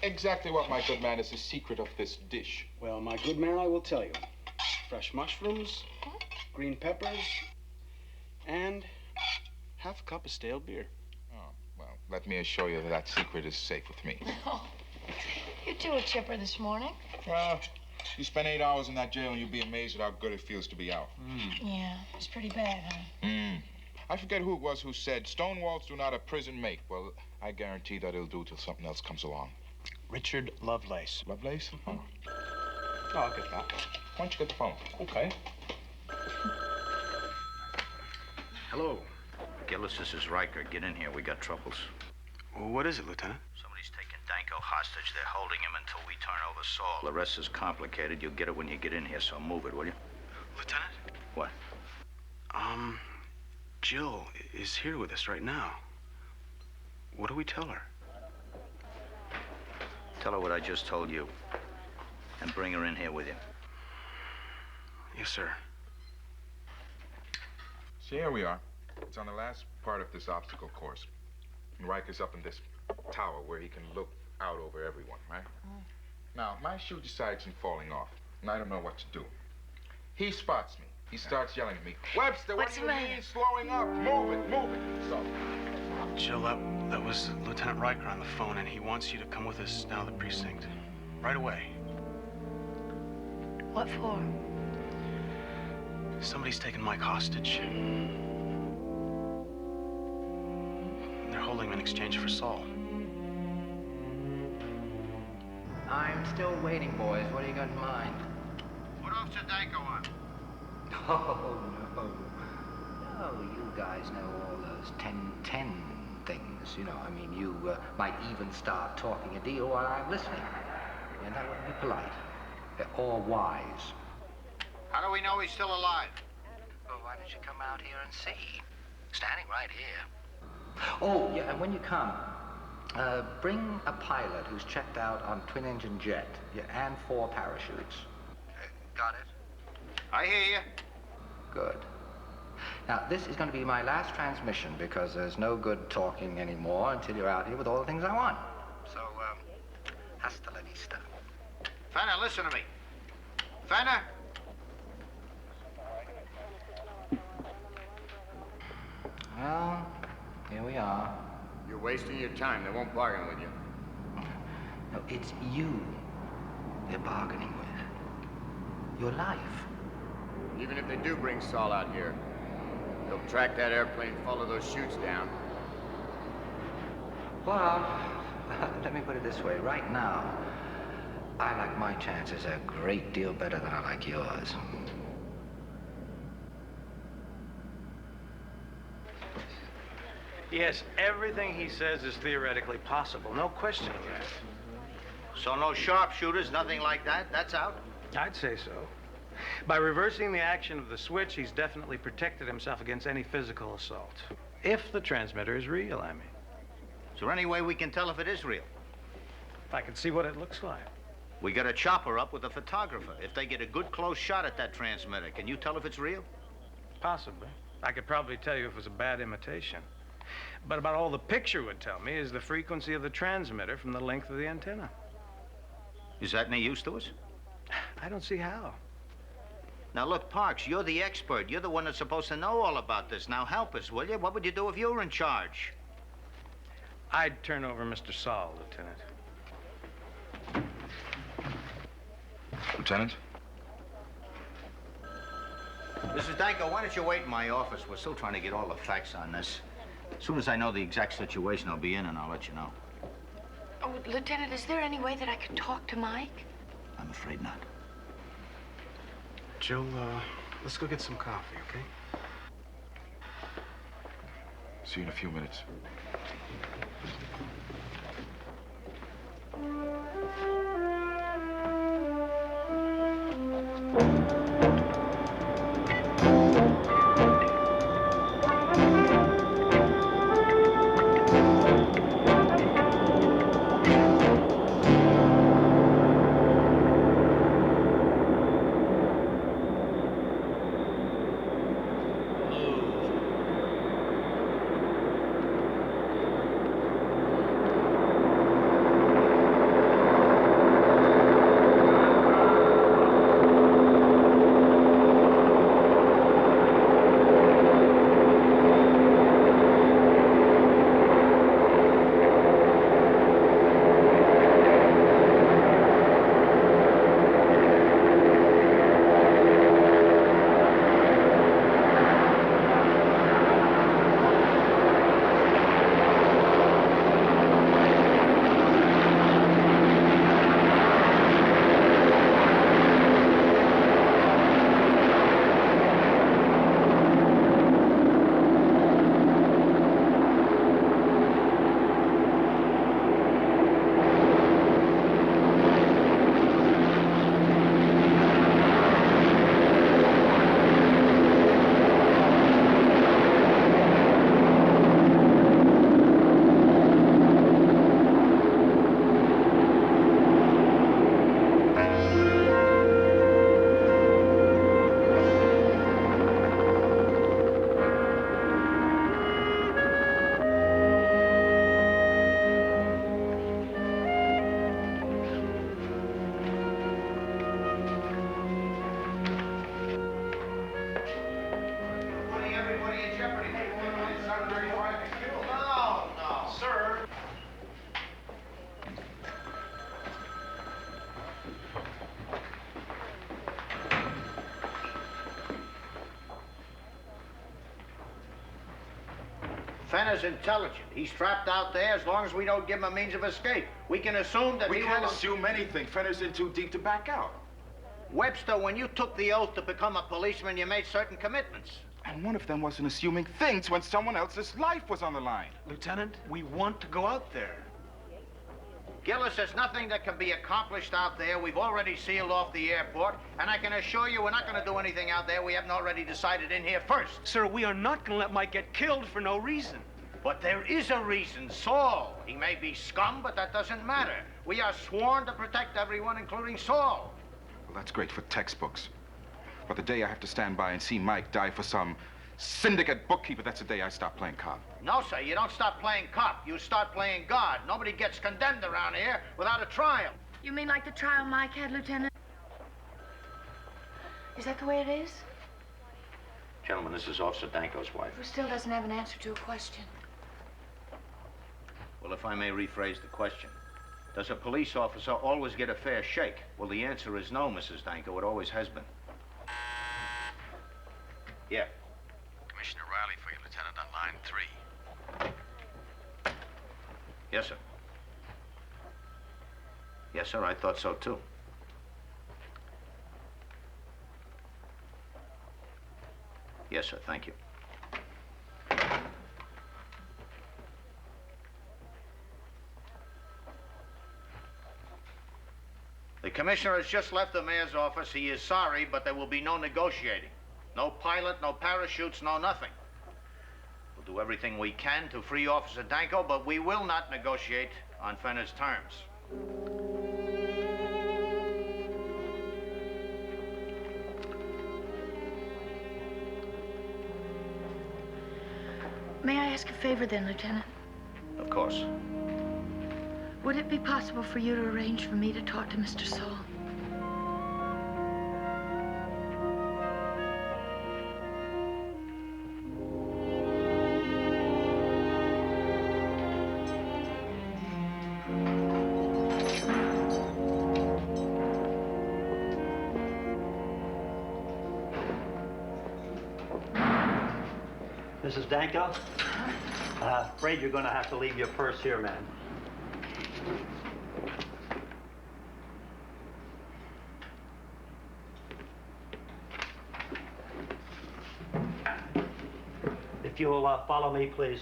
Exactly what, my good man, is the secret of this dish? Well, my good man, I will tell you. Fresh mushrooms, green peppers, and half a cup of stale beer. Oh, well, let me assure you that that secret is safe with me. Oh, you two were chipper this morning. Well, you spend 8 hours in that jail and you'll be amazed at how good it feels to be out. Yeah, it's pretty bad, huh? I forget who it was who said, stone walls do not a prison make. Well, I guarantee that it'll do till something else comes along. Richard Lovelace. Lovelace? Oh, I'll get that. Why don't you get the phone? Okay. Hello. Gillis, this is Riker. Get in here. We got troubles. Well, what is it, Lieutenant? Somebody's taking Danko hostage. They're holding him until we turn over Saul. The rest is complicated. You'll get it when you get in here, so move it, will you? Lieutenant? What? Jill is here with us right now. What do we tell her? Tell her what I just told you. And bring her in here with you. Yes, sir. See, here we are. It's on the last part of this obstacle course. And Riker's up in this tower where he can look out over everyone, right? Now, my shoe decides in falling off, and I don't know what to do. He spots me. He starts yelling at me, Webster, what do you mean slowing up? Move it, move it. So, Jill, that was Lieutenant Riker on the phone, and he wants you to come with us down to the precinct. Right away. What for? Somebody's taken Mike hostage. They're holding him in exchange for Saul. I'm still waiting, boys. What do you got in mind? Put Officer Danko on. Oh, no. No, you guys know all those 10-10 things, you know. I mean, you might even start talking a deal while I'm listening. And that wouldn't be polite. Or wise. How do we know he's still alive? Well, why don't you come out here and see? Standing right here. Oh, yeah, and when you come, bring a pilot who's checked out on twin-engine jet, yeah, and 4 parachutes. Got it? I hear you. Good. Now, this is going to be my last transmission because there's no good talking anymore until you're out here with all the things I want. So, hasta la vista. Fenner, listen to me. Fenner? Well, here we are. You're wasting your time. They won't bargain with you. No, it's you they're bargaining with. Your life. Even if they do bring Saul out here, they'll track that airplane, follow those chutes down. Well, let me put it this way. Right now, I like my chances a great deal better than I like yours. Yes, everything he says is theoretically possible. No question of that. So no sharpshooters, nothing like that? That's out? I'd say so. By reversing the action of the switch, he's definitely protected himself against any physical assault. If the transmitter is real, I mean. Is there any way we can tell if it is real? If I could see what it looks like. We got a chopper up with a photographer. If they get a good close shot at that transmitter, can you tell if it's real? Possibly. I could probably tell you if it was a bad imitation. But about all the picture would tell me is the frequency of the transmitter from the length of the antenna. Is that any use to us? I don't see how. Now, look, Parks, you're the expert. You're the one that's supposed to know all about this. Now, help us, will you? What would you do if you were in charge? I'd turn over Mr. Saul, Lieutenant. Lieutenant? Mrs. Danko, why don't you wait in my office? We're still trying to get all the facts on this. As soon as I know the exact situation, I'll be in and I'll let you know. Oh, Lieutenant, is there any way that I could talk to Mike? I'm afraid not. Jill, let's go get some coffee, okay? See you in a few minutes. Fenner's intelligent. He's trapped out there. As long as we don't give him a means of escape, we can assume that We he can't will... assume anything. Fenner's in too deep to back out. Webster, when you took the oath to become a policeman, you made certain commitments. And one of them wasn't assuming things when someone else's life was on the line. Lieutenant, we want to go out there. Gillis, there's nothing that can be accomplished out there. We've already sealed off the airport, and I can assure you we're not going to do anything out there we haven't already decided in here first. Sir, we are not going to let Mike get killed for no reason. But there is a reason, Saul. He may be scum, but that doesn't matter. We are sworn to protect everyone, including Saul. Well, that's great for textbooks. But the day I have to stand by and see Mike die for some syndicate bookkeeper, that's the day I stop playing cop. No, sir, you don't stop playing cop. You start playing God. Nobody gets condemned around here without a trial. You mean like the trial Mike had, Lieutenant? Is that the way it is? Gentlemen, this is Officer Danko's wife. Who still doesn't have an answer to a question? Well, if I may rephrase the question. Does a police officer always get a fair shake? Well, the answer is no, Mrs. Danko. It always has been. Yeah. Commissioner Riley for you, Lieutenant, on line 3. Yes, sir. Yes, sir, I thought so, too. Yes, sir, thank you. They commissioner has just left the mayor's office. He is sorry, but there will be no negotiating. No pilot, no parachutes, no nothing. We'll do everything we can to free Officer Danko, but we will not negotiate on Fenner's terms. May I ask a favor then, Lieutenant? Of course. Would it be possible for you to arrange for me to talk to Mr. Saul? Mrs. Danko? Afraid you're going to have to leave your purse here, ma'am. If you'll follow me, please.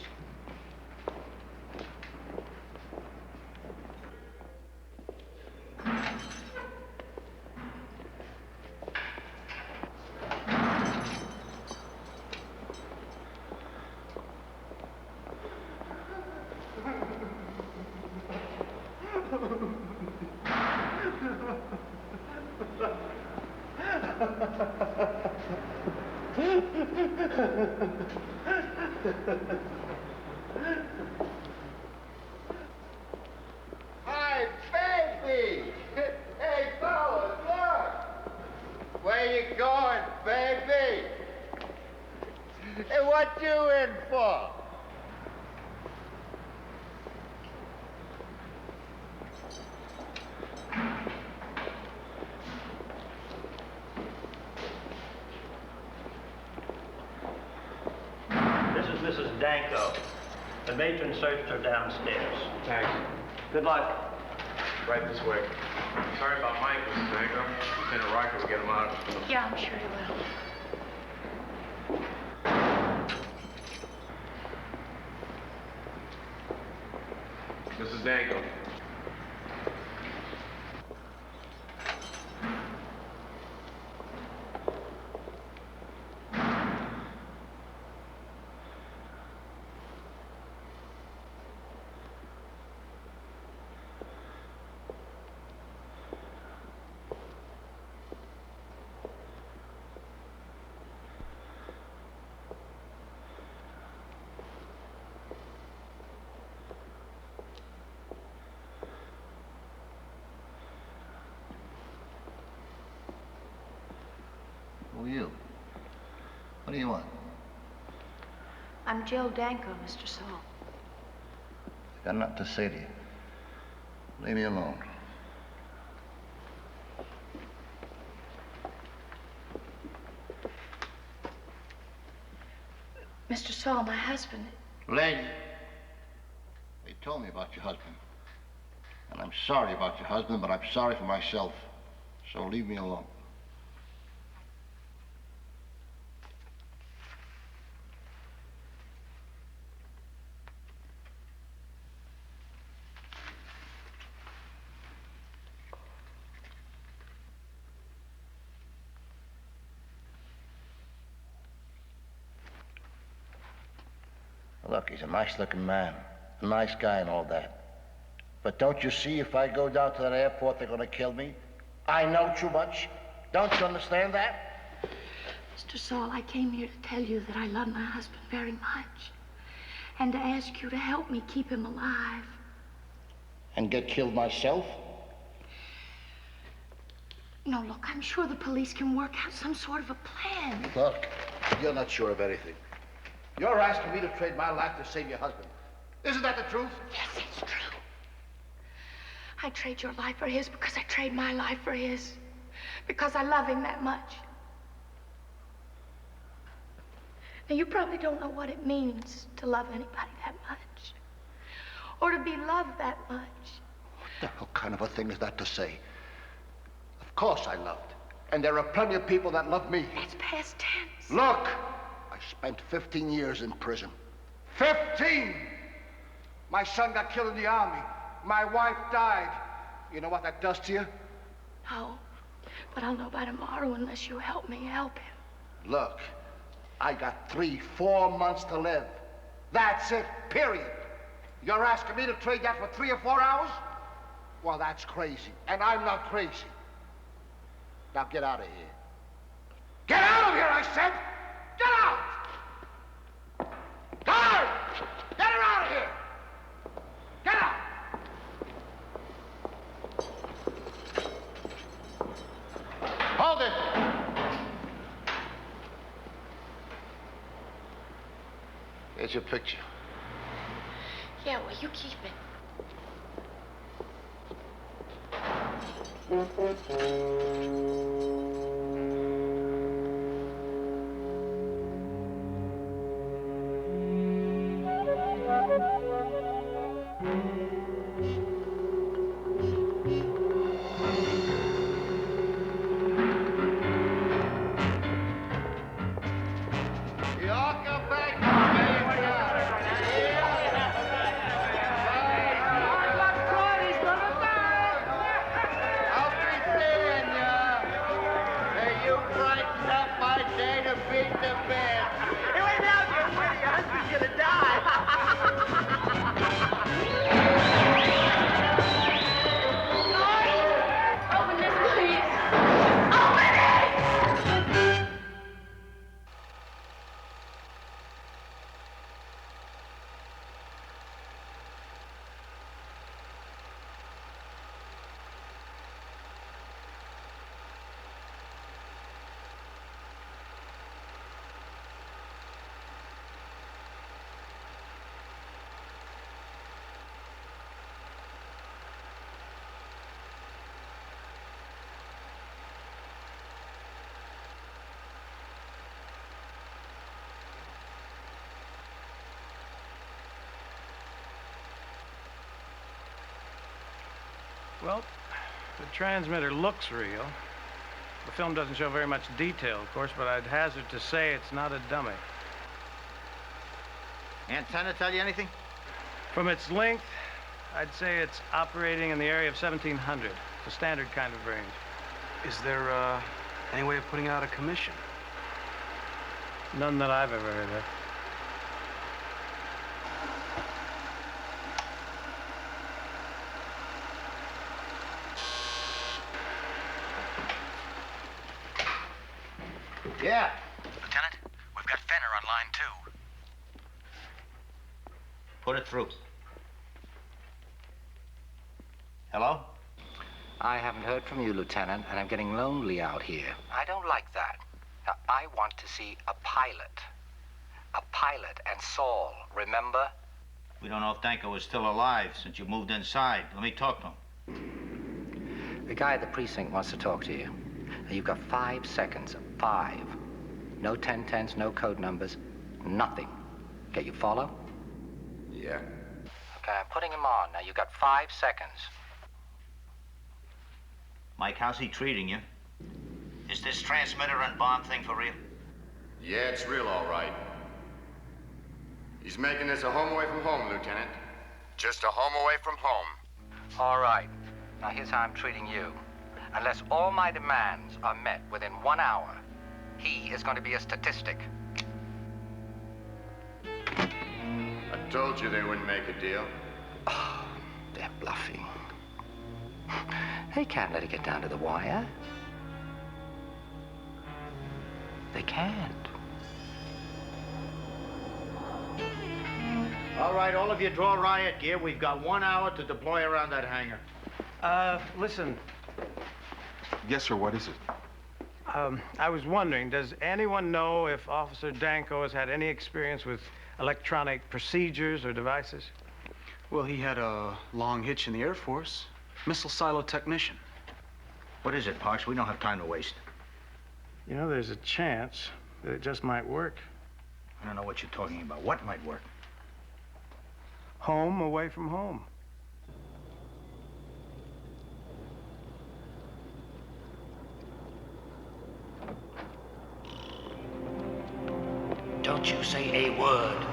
Hi, baby! Hey, fellas, look! Where you going, baby? Hey, what you in for? This is Mrs. Danko. The matron searched her downstairs. Thanks. Good luck. Right this way. Sorry about Mike, Mrs. Danko. Lieutenant Riker will get him out. Yeah, I'm sure he will. Mrs. Danko. Who are you? What do you want? I'm Jill Danko, Mr. Saul. I got nothing to say to you. Leave me alone. Mr. Saul, my husband. Lady, they told me about your husband. And I'm sorry about your husband, but I'm sorry for myself. So leave me alone. Look, he's a nice-looking man, a nice guy and all that. But don't you see, if I go down to that airport, they're gonna kill me? I know too much. Don't you understand that? Mr. Saul, I came here to tell you that I love my husband very much. And to ask you to help me keep him alive. And get killed myself? No, look, I'm sure the police can work out some sort of a plan. Look, you're not sure of anything. You're asking me to trade my life to save your husband. Isn't that the truth? Yes, it's true. I trade your life for his because I trade my life for his. Because I love him that much. Now, you probably don't know what it means to love anybody that much. Or to be loved that much. What the hell kind of a thing is that to say? Of course I loved. And there are plenty of people that love me. That's past tense. Look! I spent 15 years in prison. 15! My son got killed in the army. My wife died. You know what that does to you? No. But I'll know by tomorrow unless you help me help him. Look, I got 3-4 months to live. That's it, period. You're asking me to trade that for 3 or 4 hours? Well, that's crazy, and I'm not crazy. Now get out of here. Get out of here, I said! Get out! Guard! Get her out of here! Get out! Hold it! Here's your picture. Yeah, well, you keep it. Well, the transmitter looks real. The film doesn't show very much detail, of course, but I'd hazard to say it's not a dummy. Antenna tell you anything? From its length, I'd say it's operating in the area of 1700. It's a standard kind of range. Is there, any way of putting out a commission? None that I've ever heard of. Yeah. Lieutenant, we've got Fenner on line 2. Put it through. Hello? I haven't heard from you, Lieutenant, and I'm getting lonely out here. I don't like that. Now, I want to see a pilot. A pilot and Saul, remember? We don't know if Danko is still alive since you moved inside. Let me talk to him. The guy at the precinct wants to talk to you. Now, you've got 5 seconds. 5. No 1010s, no code numbers, nothing. Okay, you follow? Yeah. Okay, I'm putting him on. Now, you've got 5 seconds. Mike, how's he treating you? Is this transmitter and bomb thing for real? Yeah, it's real, all right. He's making this a home away from home, Lieutenant. Just a home away from home. All right. Now, here's how I'm treating you. Unless all my demands are met within 1 hour, he is going to be a statistic. I told you they wouldn't make a deal. Oh, they're bluffing. They can't let it get down to the wire. They can't. All right, all of you draw riot gear. We've got 1 hour to deploy around that hangar. Listen. Yes, sir, what is it? I was wondering, does anyone know if Officer Danko has had any experience with electronic procedures or devices? Well, he had a long hitch in the Air Force. Missile silo technician. What is it, Parks? We don't have time to waste. You know, there's a chance that it just might work. I don't know what you're talking about. What might work? Home away from home. Don't you say a word.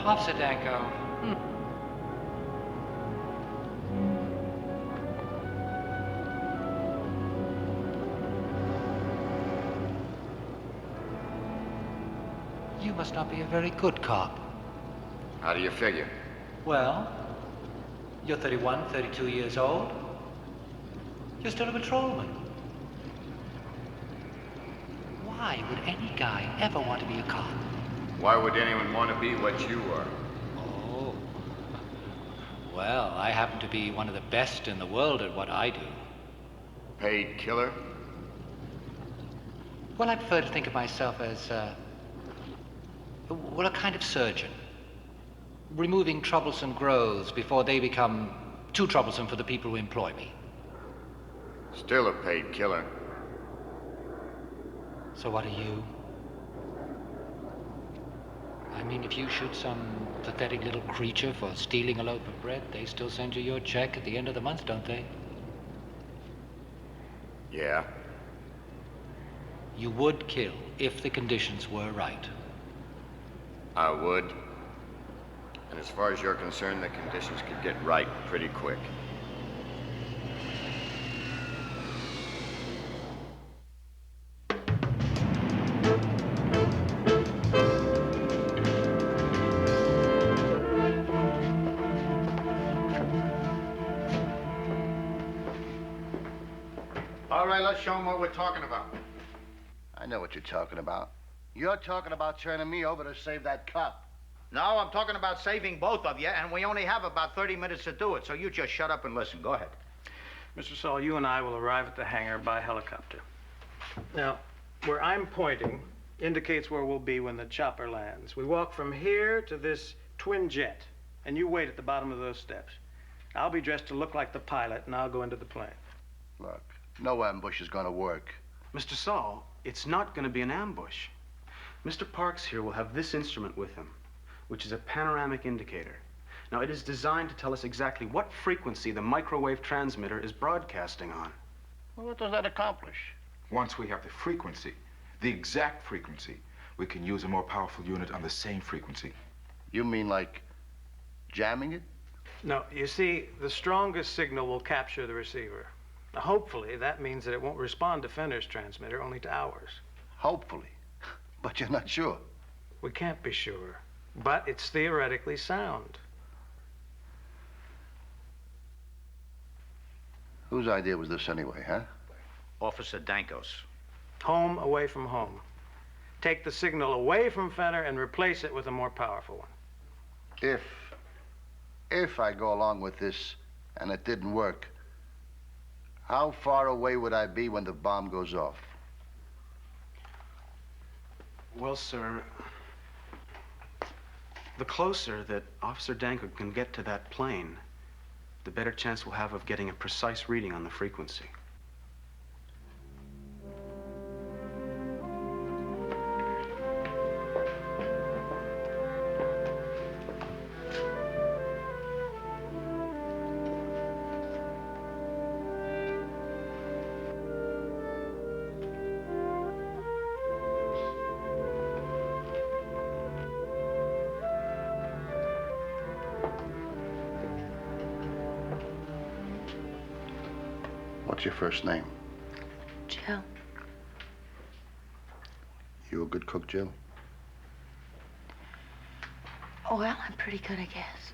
Officer Danko. You must not be a very good cop. How do you figure? Well, you're 31, 32 years old. You're still a patrolman. Why would any guy ever want to be a cop? Why would anyone want to be what you are? Oh. Well, I happen to be one of the best in the world at what I do. Paid killer? Well, I prefer to think of myself as, well, a kind of surgeon. Removing troublesome growths before they become too troublesome for the people who employ me. Still a paid killer. So what are you? I mean, if you shoot some pathetic little creature for stealing a loaf of bread, they still send you your check at the end of the month, don't they? Yeah. You would kill if the conditions were right. I would. And as far as you're concerned, the conditions could get right pretty quick. All right, let's show them what we're talking about. I know what you're talking about. You're talking about turning me over to save that cop. No, I'm talking about saving both of you, and we only have about 30 minutes to do it, so you just shut up and listen. Go ahead. Mr. Saul, you and I will arrive at the hangar by helicopter. Now, where I'm pointing indicates where we'll be when the chopper lands. We walk from here to this twin jet, and you wait at the bottom of those steps. I'll be dressed to look like the pilot, and I'll go into the plane. Look, no ambush is gonna work. Mr. Saul, it's not going to be an ambush. Mr. Parks here will have this instrument with him, which is a panoramic indicator. Now, it is designed to tell us exactly what frequency the microwave transmitter is broadcasting on. Well, what does that accomplish? Once we have the frequency, the exact frequency, we can use a more powerful unit on the same frequency. You mean like jamming it? No, you see, the strongest signal will capture the receiver. Now, hopefully, that means that it won't respond to Fenner's transmitter, only to ours. Hopefully. But you're not sure. We can't be sure, but it's theoretically sound. Whose idea was this anyway, huh? Officer Danko's. Home away from home. Take the signal away from Fenner and replace it with a more powerful one. If I go along with this and it didn't work, how far away would I be when the bomb goes off? Well, sir, the closer that Officer Danko can get to that plane, the better chance we'll have of getting a precise reading on the frequency. What's your first name? Jill. You a good cook, Jill? Oh, well, I'm pretty good, I guess.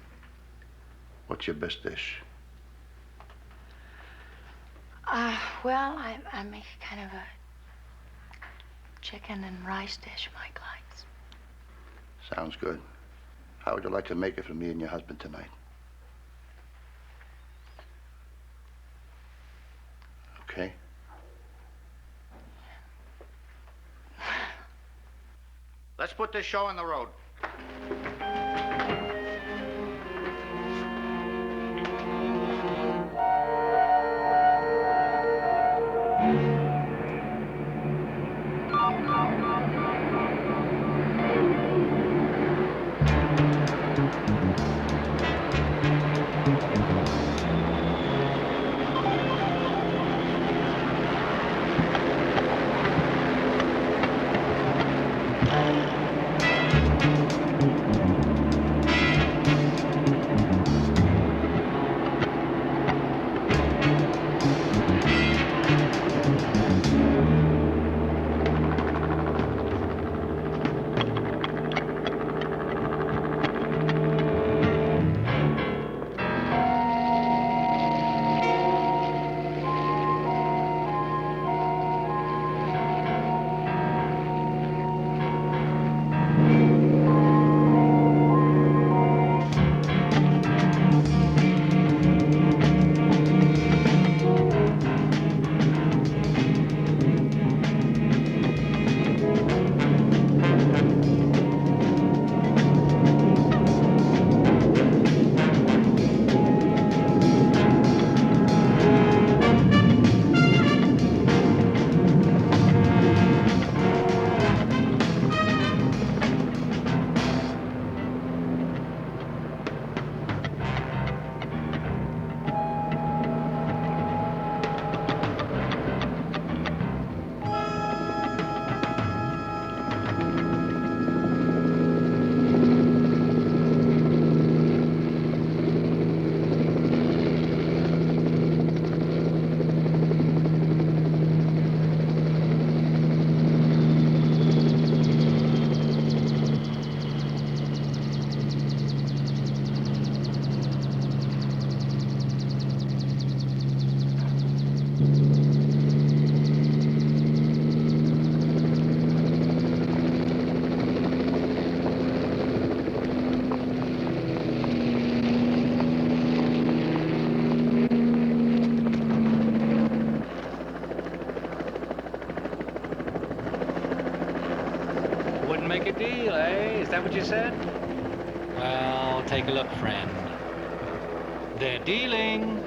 What's your best dish? Well, I make kind of a chicken and rice dish Mike likes. Sounds good. How would you like to make it for me and your husband tonight? Okay. Let's put this show on the road. wouldn't make a deal, eh? Is that what you said? Well, take a look, friend. They're dealing.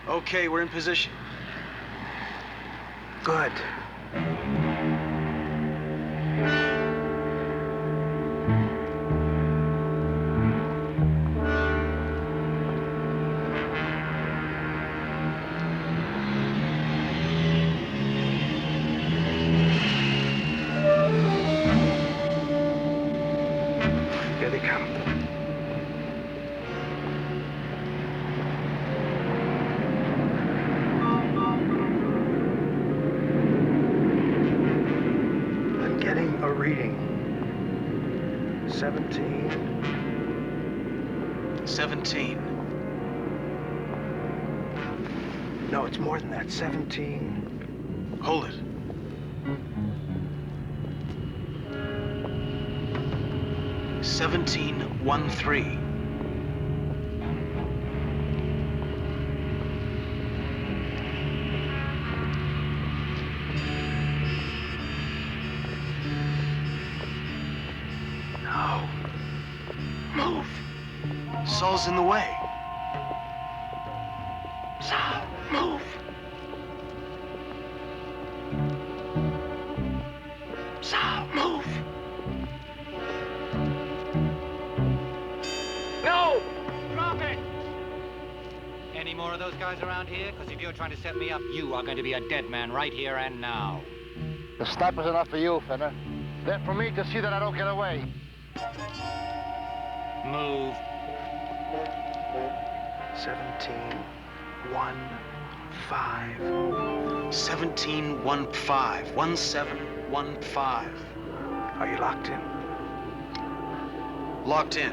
Okay, we're in position. Good. Here they come. I'm getting a reading. 17. 17. No, it's more than that. 17. Hold it. 1713. No. Move. Saul's in the way. Sal, move. Sal, move. No! Drop it! Any more of those guys around here? Because if you're trying to set me up, you are going to be a dead man right here and now. The sniper's enough for you, Fenner. Then for me to see that I don't get away. Move. 17, 1, 5. 1715. 1715. Are you locked in? Locked in.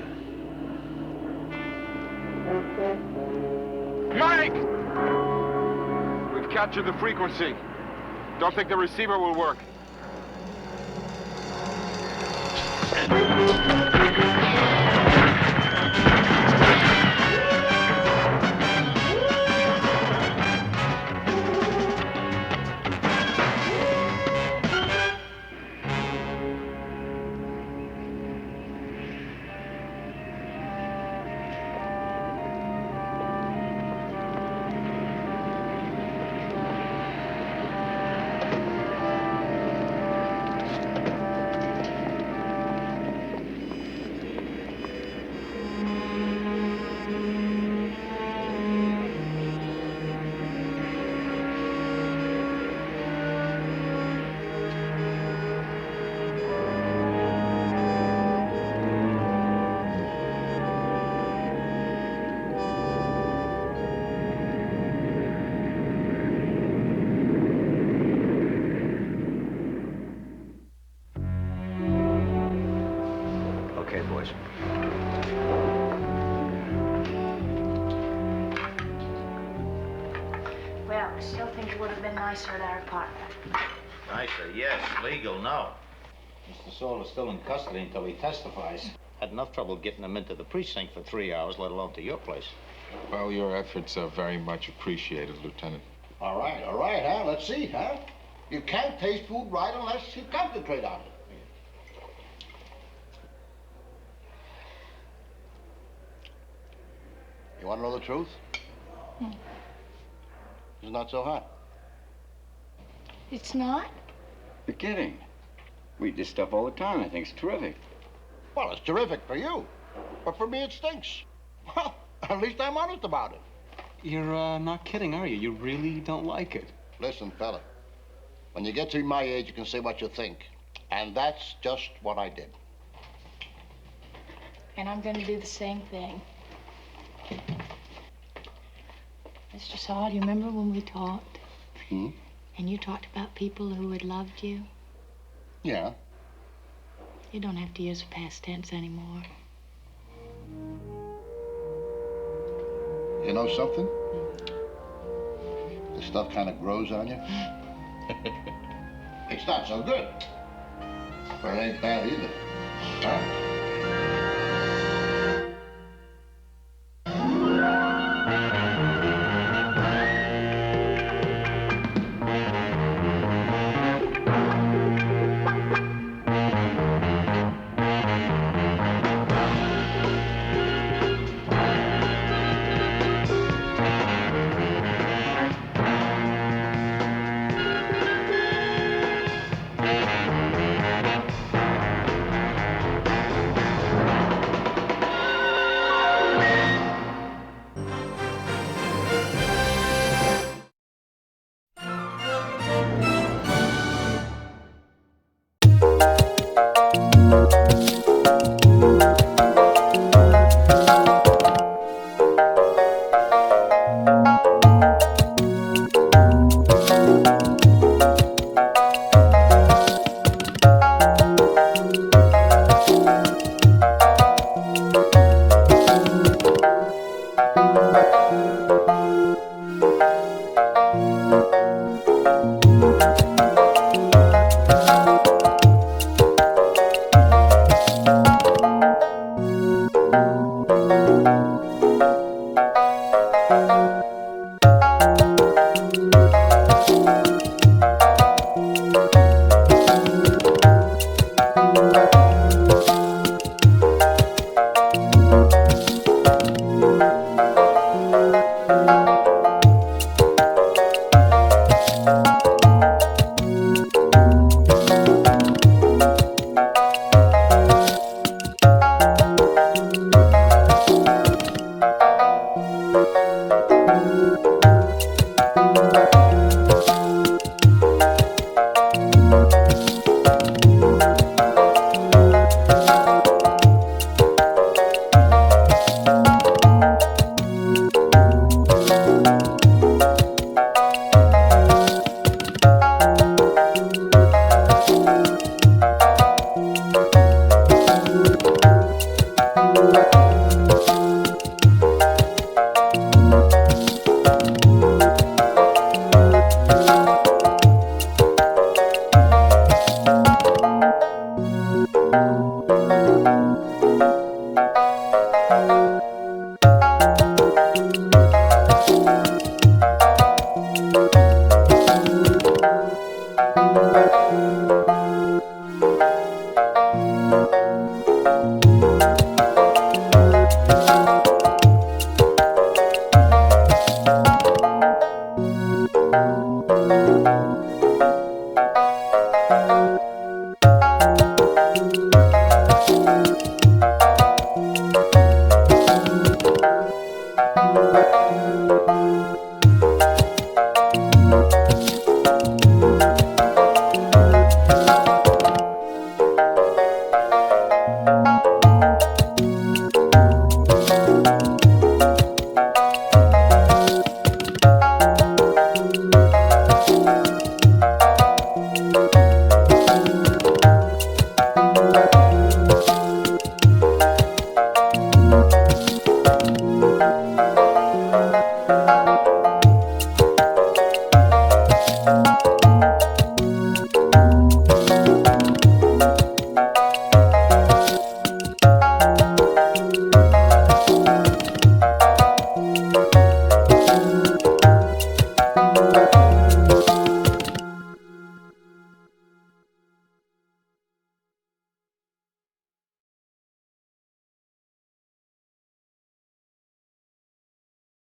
Mike! We've captured the frequency. Don't think the receiver will work. Okay, boys. Well, I still think it would have been nicer at our apartment. Nicer, yes. Legal, no. Mr. Saul is still in custody until he testifies. Had enough trouble getting him into the precinct for 3 hours, let alone to your place. Well, your efforts are very much appreciated, Lieutenant. All right, huh? Let's see, huh? You can't taste food right unless you concentrate on it. You want to know the truth? It's not so hot. It's not? You're kidding. We eat this stuff all the time. I think it's terrific. Well, it's terrific for you. But for me, it stinks. Well, at least I'm honest about it. You're not kidding, are you? You really don't like it? Listen, fella. When you get to be my age, you can say what you think. And that's just what I did. And I'm going to do the same thing. Mr. Saul, do you remember when we talked? Hmm? And you talked about people who had loved you? Yeah. You don't have to use past tense anymore. You know something? This stuff kind of grows on you. It's not so good. But it ain't bad either. Huh?